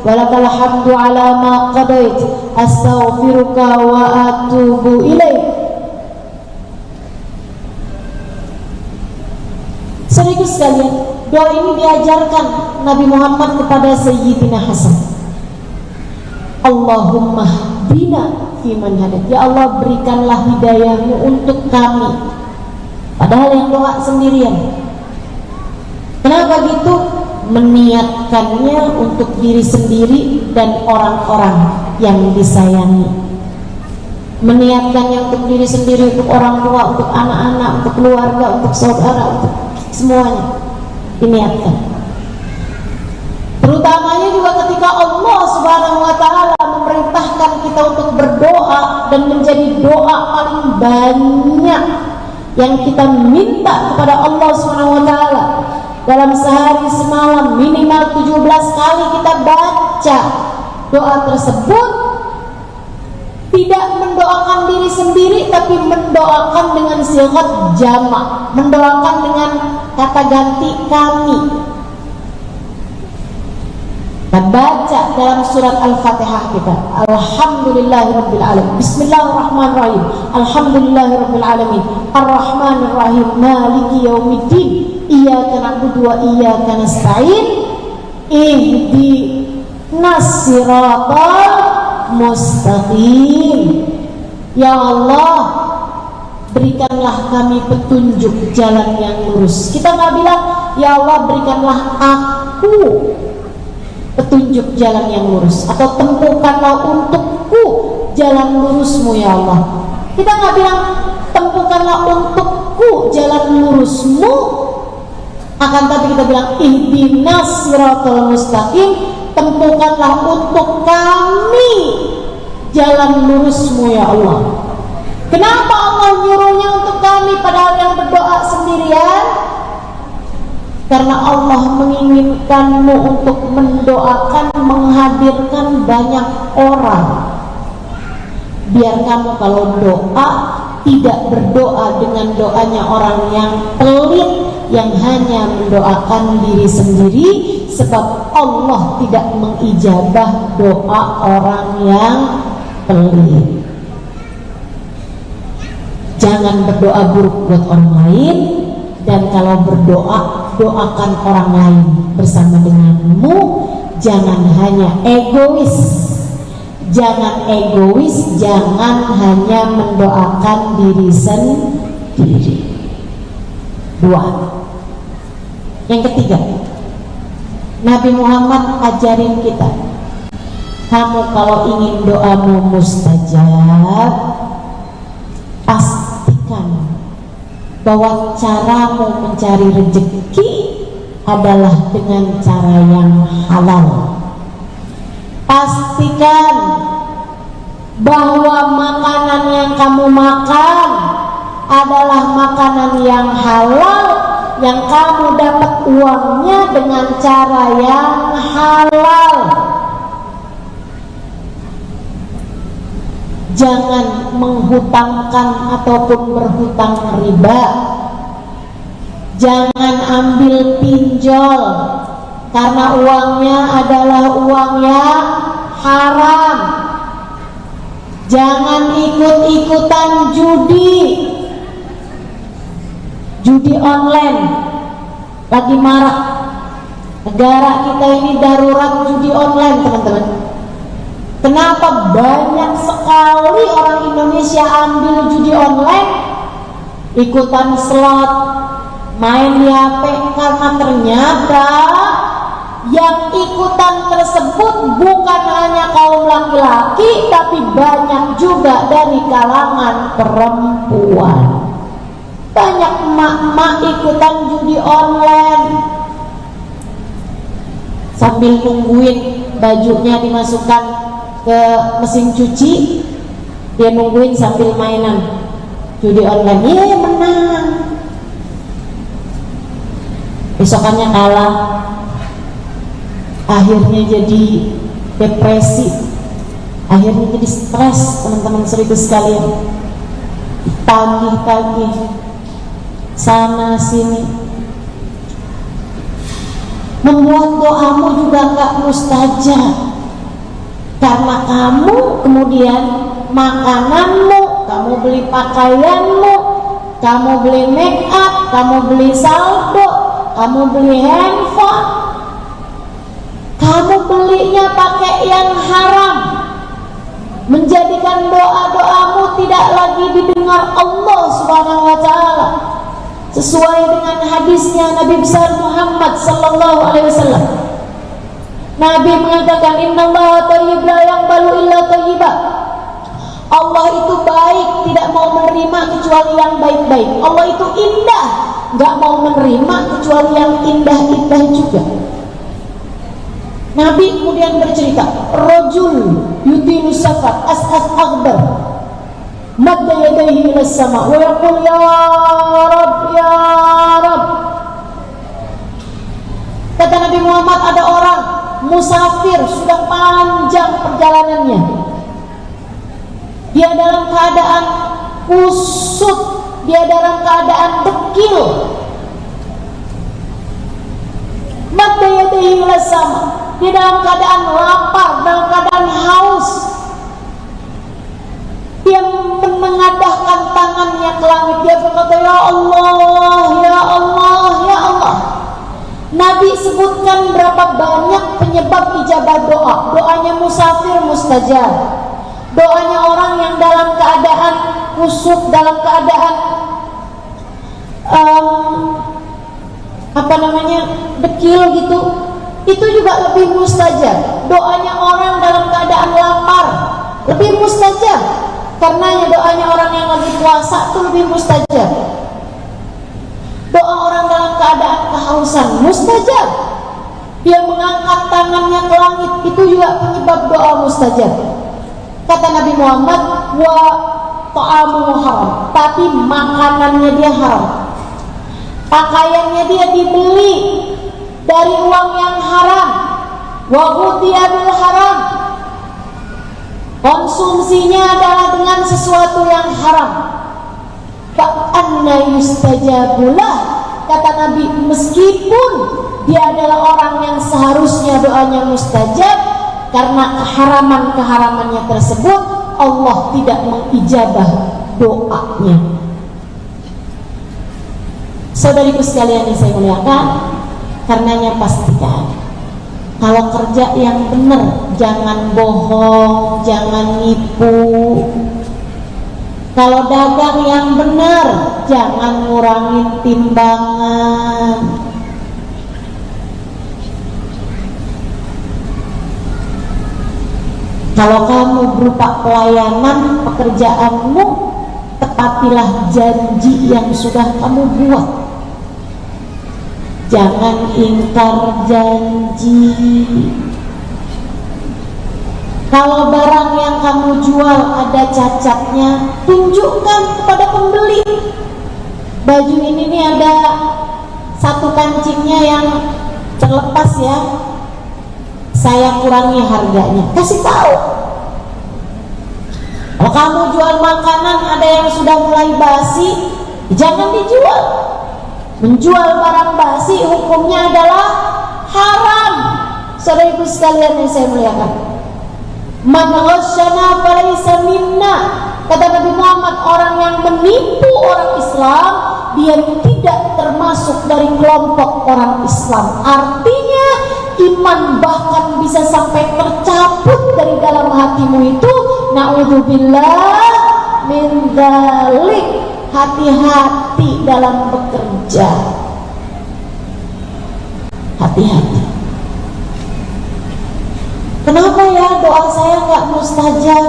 walakal hamdu ala ma qadait, astaghfiruka wa atubu ilaik. Saudaraku sekalian, doa ini diajarkan Nabi Muhammad kepada Sayyidina Hasan. Allahumma bina fiman hadait, ya Allah berikanlah hidayahmu untuk kami. Padahal yang doa sendirian. Kenapa gitu? Meniatkannya untuk diri sendiri dan orang-orang yang disayangi. Meniatkannya untuk diri sendiri, untuk orang tua, untuk anak-anak, untuk keluarga, untuk saudara, untuk semuanya diniatkan. Terutamanya juga ketika Allah Subhanahu wa Ta'ala memerintahkan kita untuk berdoa, dan menjadi doa paling banyak yang kita minta kepada Allah Subhanahu wa Ta'ala. Dalam sehari semalam minimal 17 kali kita baca doa tersebut. Tidak mendoakan diri sendiri, tapi mendoakan dengan sigat jamak, mendoakan dengan kata ganti kami. Kita baca dalam surat Al-Fatihah kita, Alhamdulillahirabbil alamin, Bismillahirrahmanirrahim, Alhamdulillahirabbil alamin, Arrahmanirrahim, Maliki yaumiddin, Iyyaka na'budu wa iyyaka nasta'in, ihdinas siratal mustaqim. Ya Allah, berikanlah kami petunjuk jalan yang lurus. Kita nggak bilang, ya Allah berikanlah aku petunjuk jalan yang lurus, atau tempuhkanlah untukku jalan lurusmu ya Allah. Kita nggak bilang tempuhkanlah untukku jalan lurusmu, akan tapi kita bilang ihdinas siratal mustaqim, tempuhkanlah untuk kami jalan lurusmu ya Allah. Kenapa Allah nyuruhnya untuk kami padahal yang berdoa sendirian? Karena Allah menginginkanmu untuk mendoakan, menghadirkan banyak orang. Biar kamu kalau doa tidak berdoa dengan doanya orang yang pelit, yang hanya mendoakan diri sendiri, sebab Allah tidak mengijabah doa orang yang pelit. Jangan berdoa buruk buat orang lain, dan kalau berdoa, doakan orang lain bersama denganmu. Jangan hanya egois. Jangan egois, jangan hanya mendoakan diri sendiri. 2. Yang ketiga, Nabi Muhammad ajarin kita, kamu kalau ingin doamu mustajab, pastikan bahwa caramu mencari rezeki adalah dengan cara yang halal. Pastikan bahwa makanan yang kamu makan adalah makanan yang halal, yang kamu dapat uangnya dengan cara yang halal. Jangan menghutangkan ataupun berhutang riba. Jangan ambil pinjol, karena uangnya adalah uang yang haram. Jangan ikut-ikutan judi online. Lagi marak. Negara kita ini darurat judi online, teman-teman. Kenapa banyak sekali orang Indonesia ambil judi online, ikutan slot, main di HP? Karena ternyata yang ikutan tersebut bukan hanya kaum laki-laki, tapi banyak juga dari kalangan perempuan. Banyak emak-emak ikutan judi online, sambil nungguin bajunya dimasukkan ke mesin cuci, dia nungguin sambil mainan judi online. Iya, menang, besokannya kalah, akhirnya jadi depresi, akhirnya jadi stres, teman-teman seribu sekalian. Tagih-tagih sana sini, membuat doamu juga gak mustajab. Karena kamu kemudian makananmu, kamu beli pakaianmu, kamu beli make up, kamu beli saldo, kamu beli handphone, kamu belinya pakai yang haram, menjadikan doa-doamu tidak lagi didengar Allah Subhanahu wa taala. Sesuai dengan hadisnya Nabi besar Muhammad sallallahu alaihi wasallam. Nabi mengatakan, innallaha thayyib la yaqbalu illa thayyiba. Allah itu baik, tidak mau menerima kecuali yang baik-baik. Allah itu indah, enggak mau menerima kecuali yang indah-indah juga. Nabi kemudian bercerita, rajul yutilu safar as'as aghbar madda yadayhi ila sama wa yaqul ya Rab ya Rab. Kata Nabi Muhammad, ada orang musafir, sudah panjang perjalanannya, dia dalam keadaan kusut, dia dalam keadaan dekil, madda yadayhi ila sama, dia dalam keadaan lapar, dalam keadaan haus. Dia menengadahkan tangannya ke langit, dia berkata, ya Allah, ya Allah, ya Allah. Nabi sebutkan berapa banyak penyebab ijabah doa. Doanya musafir mustajab, doanya orang yang dalam keadaan kusut, dalam keadaan dekil gitu, itu juga lebih mustajab. Doanya orang dalam keadaan lapar lebih mustajab. Karenanya doanya orang yang lagi puasa itu lebih mustajab. Doa orang dalam keadaan kehausan mustajab. Dia mengangkat tangannya ke langit, itu juga penyebab doa mustajab. Kata Nabi Muhammad, wa ta'amu haram, tapi makanannya dia haram. pakaiannya dia dibeli dari uang yang haram, wa ghudhiya bil haram, konsumsinya adalah dengan sesuatu yang haram, fa anna yustajabulah, kata Nabi, meskipun dia adalah orang yang seharusnya doanya mustajab, karena keharaman-keharamannya tersebut Allah tidak mengijabah doanya. Saudariku sekalian yang saya muliakan, karenanya pastikan kalau kerja yang benar, jangan bohong, jangan nipu. Kalau dagang yang benar, jangan ngurangin timbangan. Kalau kamu berupa pelayanan, pekerjaanmu, tepatilah janji yang sudah kamu buat. Jangan ingkar janji. Kalau barang yang kamu jual ada cacatnya, tunjukkan kepada pembeli. Baju ini nih ada satu kancingnya yang terlepas ya, saya kurangi harganya, kasih tahu. Kalau kamu jual makanan ada yang sudah mulai basi, jangan dijual. Menjual barang basi hukumnya adalah haram. Saudara ibu sekalian yang saya muliakan, man ghasyana falaysa minna, kata Nabi Muhammad, orang yang menipu orang Islam, dia tidak termasuk dari kelompok orang Islam. Artinya iman bahkan bisa sampai tercabut dari dalam hatimu itu. Na'udzubillah min dzalik. Hati-hati dalam bekerja, hati-hati. Kenapa ya doa saya nggak mustajab?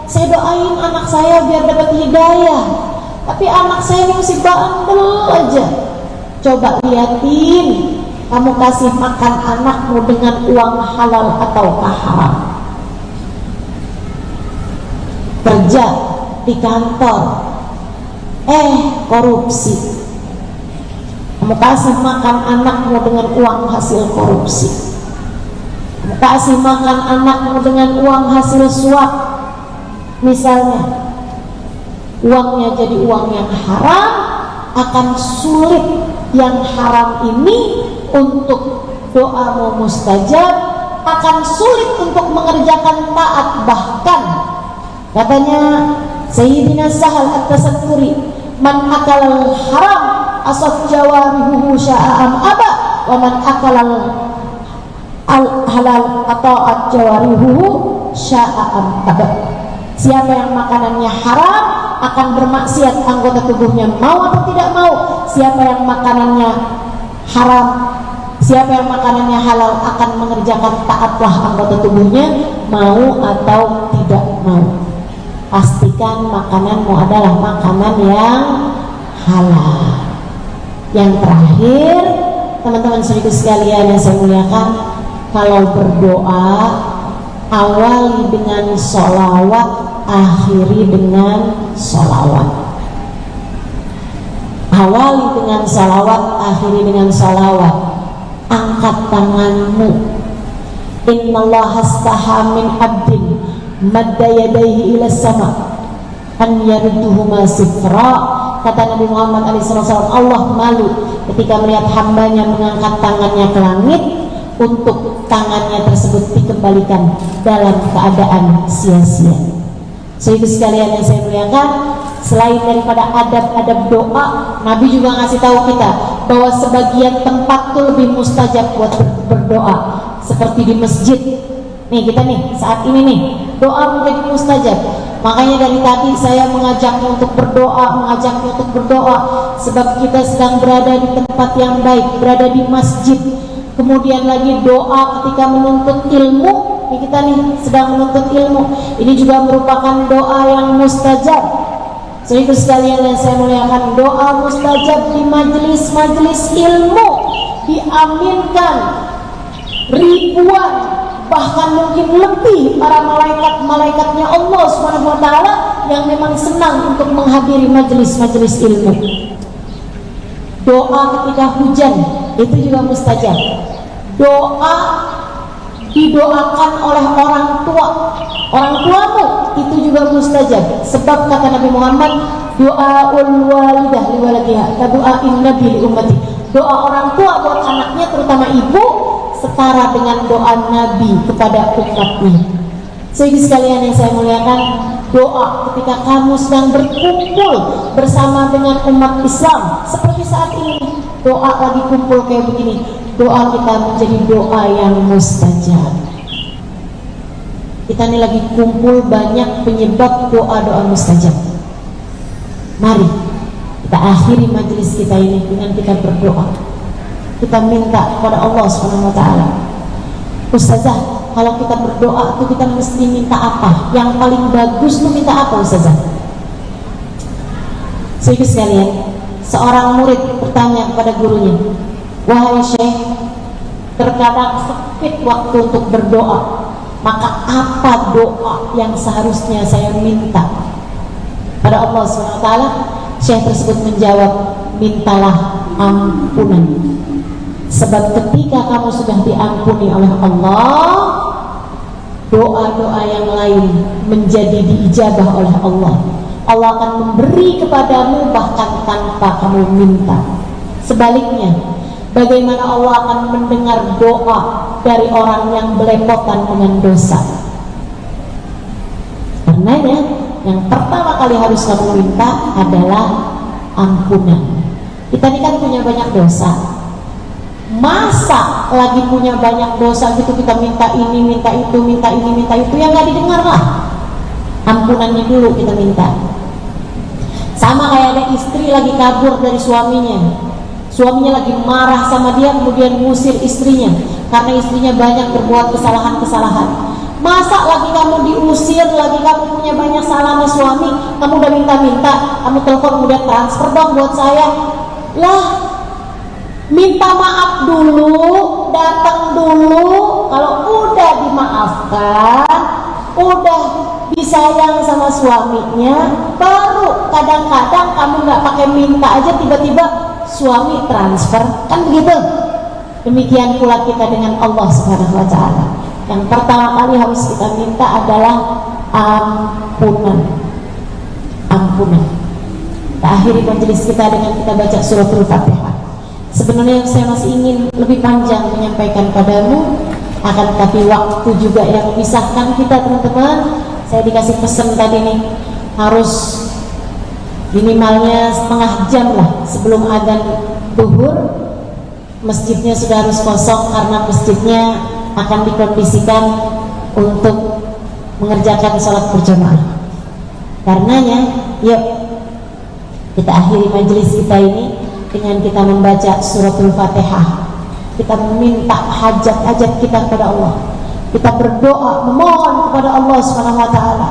Saya doain anak saya biar dapat hidayah, tapi anak saya ini masih bandel aja. Coba liatin, kamu kasih makan anakmu dengan uang halal atau haram. Kerja di kantor, korupsi. Kamu kasih makan anakmu dengan uang hasil korupsi. Kamu kasih makan anakmu dengan uang hasil suap. Misalnya, uangnya jadi uang yang haram, akan sulit yang haram ini untuk doamu mustajab, akan sulit untuk mengerjakan taat. Bahkan katanya Sayyidina Sahal At-Tasatturi, man akalal haram asad jawarihuhu sya'am aba, wa man akalal halal ata'at jawarihuhu sya'am aba. Siapa yang makanannya haram akan bermaksiat anggota tubuhnya mau atau tidak mau. Siapa yang makanannya haram, siapa yang makanannya halal akan mengerjakan taatlah anggota tubuhnya mau atau tidak mau. Pastikan makananmu adalah makanan yang halal. Yang terakhir, teman-teman saudara sekalian yang saya muliakan, kalau berdoa awali dengan sholawat, akhiri dengan sholawat. Awali dengan sholawat, akhiri dengan sholawat. Angkat tanganmu. Innallaha astaha min abdin madda yadaihi ila sama an yarduhuma sifra, kata Nabi Muhammad SAW, Allah malu ketika melihat hambanya mengangkat tangannya ke langit untuk tangannya tersebut dikembalikan dalam keadaan sia-sia. Saudara sekalian yang saya muliakan, selain daripada adab-adab doa, Nabi juga ngasih tahu kita bahwa sebagian tempat tuh lebih mustajab buat berdoa, seperti di masjid. Nih kita nih saat ini nih doa menjadi mustajab. Makanya dari tadi saya mengajakmu untuk berdoa, sebab kita sedang berada di tempat yang baik, berada di masjid. Kemudian lagi doa ketika menuntut ilmu. Nih kita nih sedang menuntut ilmu. Ini juga merupakan doa yang mustajab. Saudara sekalian yang saya muliakan, doa mustajab di majelis-majelis ilmu diaminkan ribuan, bahkan mungkin lebih para malaikat-malaikatnya Allah Subhanahu wa taala yang memang senang untuk menghadiri majelis-majelis ilmu. Doa ketika hujan itu juga mustajab. Doa didoakan oleh orang tuamu itu juga mustajab. Sebab kata Nabi Muhammad, doaul walidah li waladiha ka doain nabi li ummati. Doa orang tua buat anaknya, terutama ibu, setara dengan doa Nabi kepada umatnya. Sehingga sekalian yang saya muliakan, doa ketika kamu sedang berkumpul bersama dengan umat Islam seperti saat ini, doa lagi kumpul kayak begini, doa kita menjadi doa yang mustajab. Kita ini lagi kumpul banyak penyebab doa-doa mustajab. Mari kita akhiri majelis kita ini dengan kita berdoa. Kita minta kepada Allah Subhanahu wa taala. Ustazah, kalau kita berdoa itu kita mesti minta apa? Yang paling bagus tuh minta apa, Ustazah? Sehingga sekalian, seorang murid bertanya kepada gurunya, "Wahai Syekh, terkadang sempit waktu untuk berdoa. Maka apa doa yang seharusnya saya minta pada Allah Subhanahu wa taala?" Syekh tersebut menjawab, "Mintalah ampunan. Sebab ketika kamu sudah diampuni oleh Allah, doa-doa yang lain menjadi diijabah oleh Allah. Allah akan memberi kepadamu bahkan tanpa kamu minta. Sebaliknya, bagaimana Allah akan mendengar doa dari orang yang belepotan dengan dosa?" Karenanya, yang pertama kali harus kamu minta adalah ampunan. Kita ini kan punya banyak dosa. Masa lagi punya banyak dosa gitu kita minta ini, minta itu, minta ini, minta itu, ya nggak didengar lah. Ampunannya dulu kita minta. Sama kayak ada istri lagi kabur dari suaminya lagi marah sama dia, kemudian ngusir istrinya karena istrinya banyak berbuat kesalahan-kesalahan. Masa lagi kamu diusir, lagi kamu punya banyak salah sama suami, kamu udah minta-minta, kamu telepon kemudian transfer dong buat saya. Lah, minta maaf dulu, datang dulu. Kalau udah dimaafkan, udah disayang sama suaminya, baru kadang-kadang kamu nggak pakai minta aja tiba-tiba suami transfer, kan begitu. Demikian pula kita dengan Allah Subhanahu wa taala. Yang pertama kali harus kita minta adalah ampunan. Kita akhiri majelis kita dengan kita baca suratul Fatihah. Sebenarnya saya masih ingin lebih panjang menyampaikan padamu, akan tapi waktu juga yang memisahkan kita, teman-teman. Saya dikasih pesan tadi nih, harus minimalnya setengah jam lah sebelum adzan zuhur masjidnya sudah harus kosong, karena masjidnya akan dikondisikan untuk mengerjakan sholat berjamaah. Karenanya, yuk kita akhiri majelis kita ini dengan kita membaca suratul Fatihah. Kita meminta hajat-hajat kita kepada Allah. Kita berdoa memohon kepada Allah Subhanahu wa taala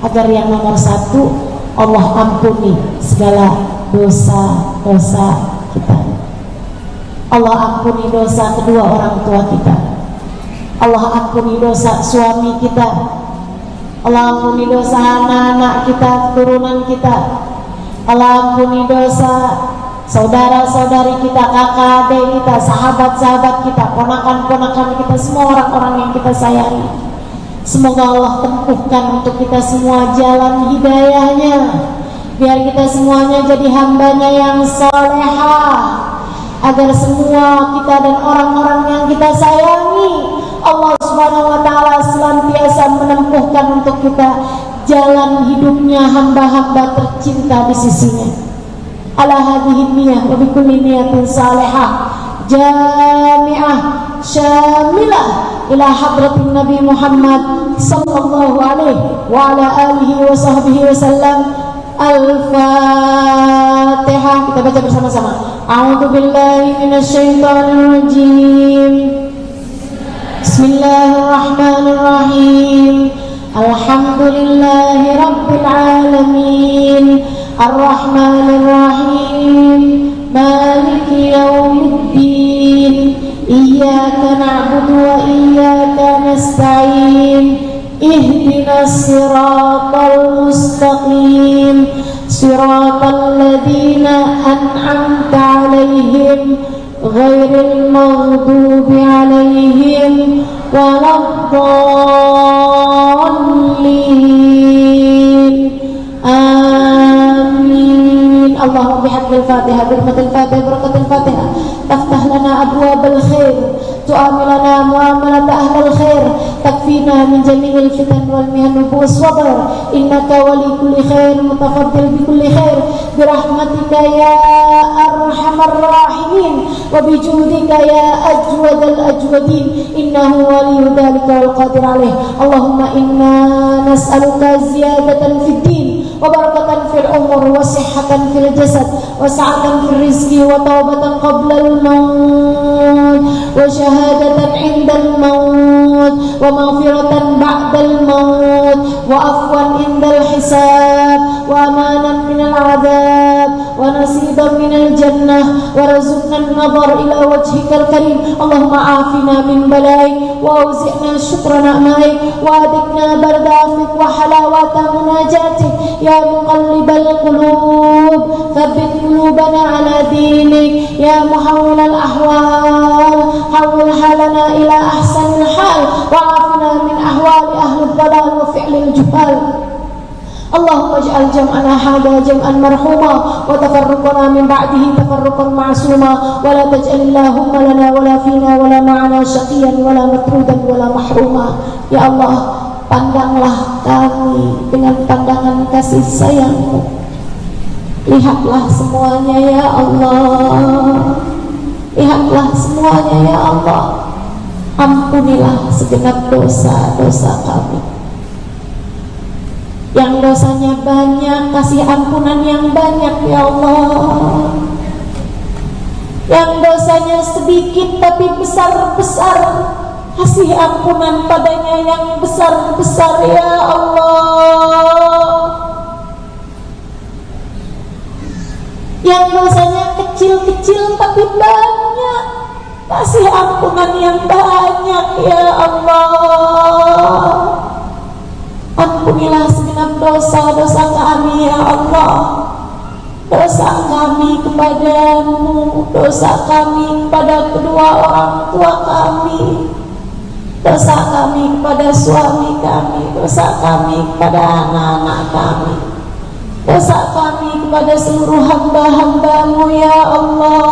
agar yang nomor satu, Allah ampuni segala dosa-dosa kita. Allah ampuni dosa kedua orang tua kita. Allah ampuni dosa suami kita. Allah ampuni dosa anak-anak kita, keturunan kita. Allah ampuni dosa saudara-saudari kita, kakak adik kita, sahabat-sahabat kita, ponakan-ponakan kita, semua orang-orang yang kita sayangi. Semoga Allah tempuhkan untuk kita semua jalan hidayahnya, biar kita semuanya jadi hambanya yang salehah, agar semua kita dan orang-orang yang kita sayangi Allah Subhanahu wa taala senantiasa menempuhkan untuk kita jalan hidupnya hamba-hamba tercinta di sisinya. Ala hadhihi niyyah wa bikulli niyatin salihah jami'ah syamilah ila hadratin Nabi Muhammad sallallahu alaihi wa ala alihi wa sahbihi wasallam. Al-Fatihah. Kita baca bersama-sama. A'udzu billahi minasyaitonir rajim. Bismillahirrahmanirrahim. Alhamdulillahi rabbil alamin. Ar-Rahmanir Rahim. Maliki yaumiddin. Iyyaka na'budu wa iyyaka nasta'in. Ihdinas siratal mustaqim. Siratal ladzina an'amta 'alaihim عليهم غير المغضوب عليهم ولا الضالين آمين. اللهم بحق الفاتحة برحمة الفاتحة بركة الفاتحة تفتح لنا أبواب الخير تعاملنا معاملة أهل الخير تكفينا من جميع الفتن والمحن والصبر إنك ولي كل خير متفضل بكل خير برحمتك يا أرحم الراحمين وبجودك يا أجود الأجودين إنه ولي ذلك والقادر عليه. اللهم إنا نسألك زيادة في الدين وبركة في العمر وصحة في الجسد وسعة في الرزق وتوبة قبل الموت وشهادة عند الموت ومغفرة بعد الموت وعفوا عند الحساب وأمانا من العذاب ونصيبا من الجنة ورزقنا النظر إلى وجهك الكريم. اللهم عافنا من بلائك وأوزعنا شكر نعمائك وأذقنا برد عفوك وحلاوة مناجاتك يا مقلب القلوب ثبت قلوبنا على دينك يا محول الأحوال حول حالنا إلى أحسن الحال وعافنا من أحوال أهل الضلال وفعل الجهال. اللهم اجعل جمعنا هذا جمعا مرحوما وتفرقنا من بعده تفرقا معصوما ولا تجعل اللهم لنا ولا فينا ولا معنا شقيا ولا مطرودا ولا محروما. Ya Allah, pandanglah kami dengan pandangan kasih sayang-Mu. Lihatlah semuanya ya Allah, lihatlah semuanya ya Allah. Ampunilah segenap dosa-dosa kami. Yang dosanya banyak, kasih ampunan yang banyak ya Allah. Yang dosanya sedikit tapi besar-besar, kasih ampunan padanya yang besar-besar ya Allah. Yang dosanya kecil-kecil tapi banyak, kasih ampunan yang banyak ya Allah. Ampunilah segenap dosa-dosa kami ya Allah. Dosa kami kepadamu, dosa kami kepada kedua orang tua kami, dosa kami kepada suami kami, dosa kami kepada anak-anak kami, dosa kami kepada seluruh hamba-hambamu ya Allah.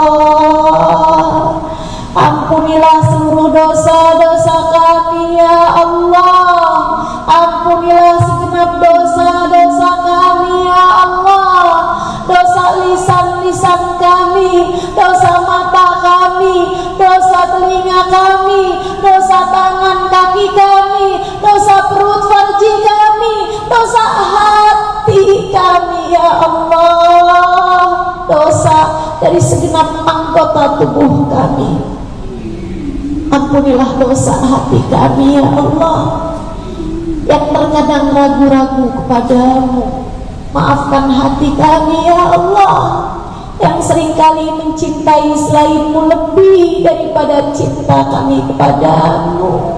Ampunilah seluruh dosa-dosa kami ya Allah. Ampunilah segenap dosa-dosa kami ya Allah. Dosa lisan-lisan kami, dosa mata kami, dosa telinga kami, dosa tangan kaki kami, dosa perut farji kami, dosa hati kami ya Allah. Dosa dari segenap anggota tubuh kami. Ampunilah dosa hati kami ya Allah, yang terkadang ragu-ragu kepadamu. Maafkan hati kami ya Allah, yang seringkali mencintai selainmu lebih daripada cinta kami kepadamu.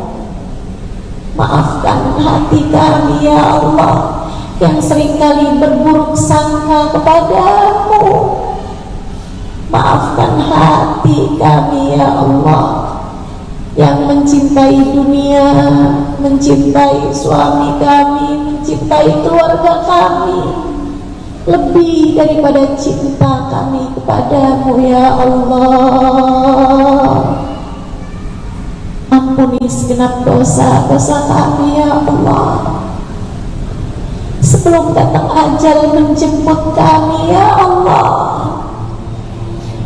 Maafkan hati kami ya Allah, yang seringkali berburuk sangka kepadamu. Maafkan hati kami ya Allah, yang mencintai dunia, mencintai suami kami, mencintai keluarga kami lebih daripada cinta kami kepadamu ya Allah. Ampuni segenap dosa-dosa kami ya Allah. Sebelum datang ajal menjemput kami ya Allah,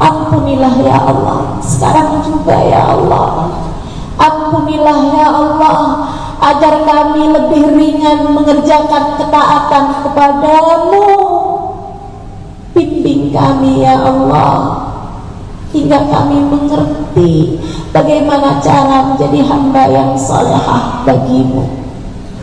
ampunilah ya Allah. Sekarang juga ya Allah, ampunilah ya Allah, agar kami lebih ringan mengerjakan ketaatan kepadamu. Bimbing kami ya Allah, hingga kami mengerti bagaimana cara menjadi hamba yang salehah bagimu.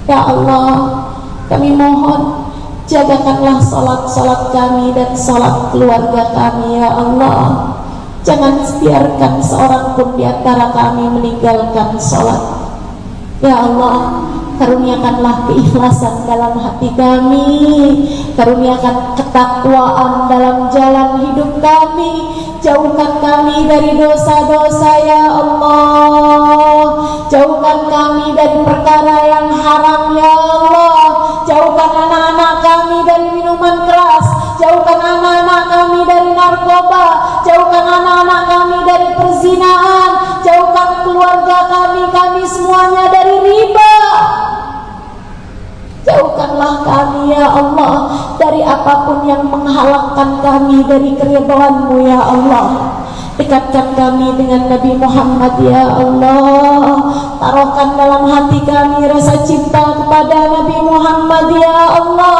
Ya Allah, kami mohon jagakanlah salat-salat kami dan salat keluarga kami ya Allah. Jangan biarkan seorang pun di antara kami meninggalkan salat. Ya Allah, karuniakanlah keikhlasan dalam hati kami, karuniakan ketakwaan dalam jalan hidup kami, jauhkan kami dari dosa-dosa ya Allah, jauhkan kami dari perkara yang haram ya Allah, jauhkan anak-anak kami dari minuman keras, jauhkan anak-anak kami dari narkoba, jauhkan anak-anak kami dari perzinahan, jauhkan keluarga kami semuanya dari riba. Jauhkanlah kami ya Allah dari apapun yang menghalangkan kami dari keridhaan-Mu ya Allah. Dekatkan kami dengan Nabi Muhammad ya Allah. Taruhkan dalam hati kami rasa cinta kepada Nabi Muhammad ya Allah,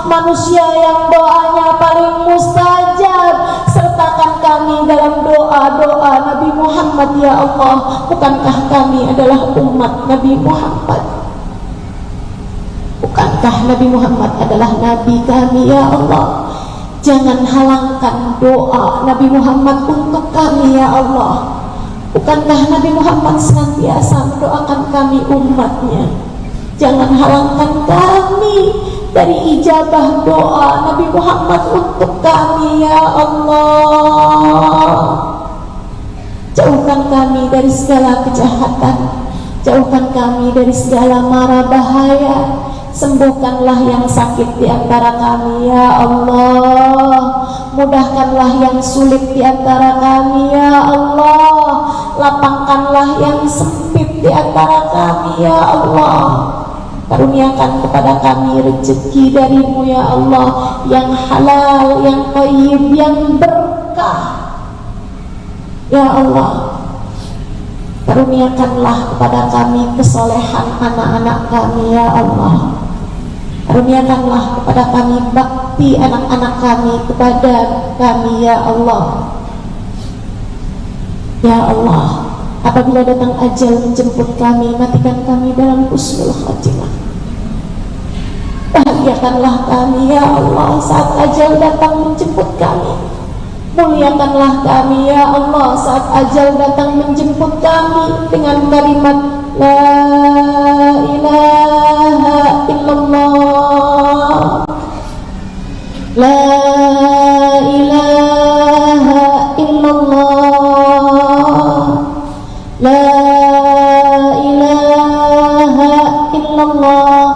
manusia yang doanya paling mustajab. Sertakan kami dalam doa-doa Nabi Muhammad ya Allah. Bukankah kami adalah umat Nabi Muhammad? Bukankah Nabi Muhammad adalah Nabi kami ya Allah? Jangan halangkan doa Nabi Muhammad untuk kami ya Allah. Bukankah Nabi Muhammad senantiasa mendoakan kami umatnya? Jangan halangkan kami dari ijabah doa Nabi Muhammad untuk kami ya Allah. Jauhkan kami dari segala kejahatan, jauhkan kami dari segala mara bahaya. Sembuhkanlah yang sakit di antara kami ya Allah. Mudahkanlah yang sulit di antara kami ya Allah. Lapangkanlah yang sempit di antara kami ya Allah. Karuniakan kepada kami rezeki dari-Mu ya Allah, yang halal, yang thayyib, yang berkah ya Allah. Karuniakanlah kepada kami kesolehan anak-anak kami ya Allah. Karuniakanlah kepada kami bakti anak-anak kami kepada kami ya Allah. Ya Allah, apabila datang ajal menjemput kami, matikan kami dalam husnul khatimah. Bahagiakanlah kami ya Allah saat ajal datang menjemput kami. Muliakanlah kami ya Allah saat ajal datang menjemput kami dengan kalimat La ilaha illallah, La ilaha illallah, La ilaha illallah,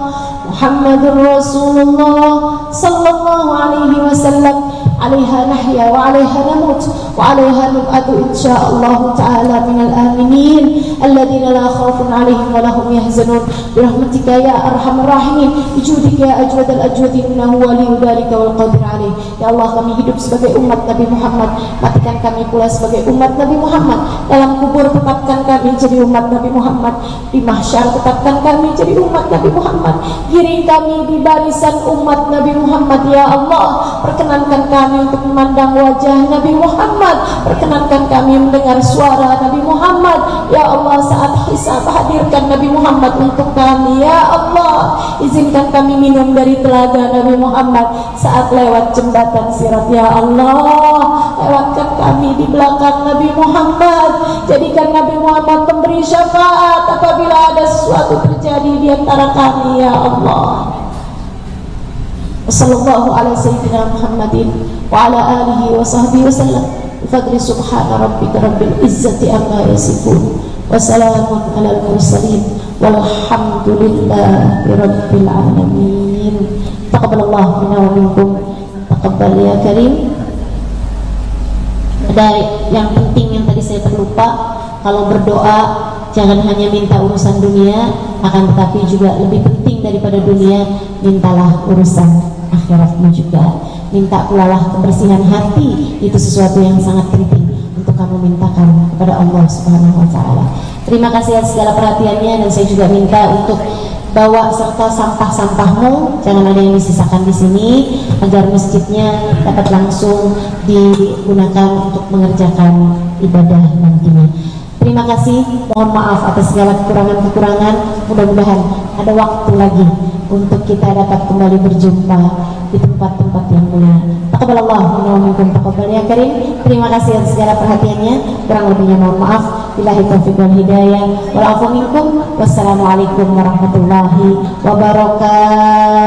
Muhammadur Rasulullah sallallahu alaihi wasallam. Alaiha nahya wa alaiha namut wa alaiha nub'atu insyaallah ta'ala minal aminin alladhina la khawfun alaihim wa lahum yahzanun birahmatika ya arhamar rahimin bijudika ya ajwadal ajwadin innahu waliyyu dzalika wal qadir alaih. Ya Allah, kami hidup sebagai umat Nabi Muhammad, matikan kami pula sebagai umat Nabi Muhammad. Dalam kubur tetapkan kami jadi umat Nabi Muhammad, di mahsyar tetapkan kami jadi umat Nabi Muhammad, giring kami di barisan umat Nabi Muhammad ya Allah. Perkenankan kami untuk memandang wajah Nabi Muhammad, perkenankan kami mendengar suara Nabi Muhammad ya Allah. Saat hisab, hadirkan Nabi Muhammad untuk kami ya Allah. Izinkan kami minum dari telaga Nabi Muhammad saat lewat jembatan sirat ya Allah. Lewatkan kami di belakang Nabi Muhammad, jadikan Nabi Muhammad pemberi syafaat apabila ada sesuatu terjadi di antara kami ya Allah. Sallallahu ala sayyidina Muhammadin wa ala alihi wa sahbihi wa sallam. Bifadli subhana rabbika rabbil izzati amma yasifun wa salamun alal mursalin walhamdulillahi rabbil alamin. Taqabbalallahu minna wa minkum. Taqabbal ya karim. Ada yang penting yang tadi saya terlupa, kalau berdoa jangan hanya minta urusan dunia, akan tetapi juga lebih penting daripada dunia, mintalah urusan akhiratmu juga. Minta pula lah kebersihan hati, itu sesuatu yang sangat penting untuk kamu mintakan kepada Allah Subhanahu wa Ta'ala. Terima kasih atas segala perhatiannya, dan saya juga minta untuk bawa serta sampah-sampahmu, jangan ada yang disisakan di sini, agar masjidnya dapat langsung digunakan untuk mengerjakan ibadah nantinya. Terima kasih, mohon maaf atas segala kekurangan-kekurangan. Mudah-mudahan ada waktu lagi untuk kita dapat kembali berjumpa di tempat-tempat yang mulia. Taqabbalallahu minna wa minkum, taqabbal ya karim. Terima kasih atas segala perhatiannya, kurang lebihnya mohon maaf. Billahi taufiq wal hidayah. Wal afu minkum. Wassalamualaikum warahmatullahi wabarakatuh.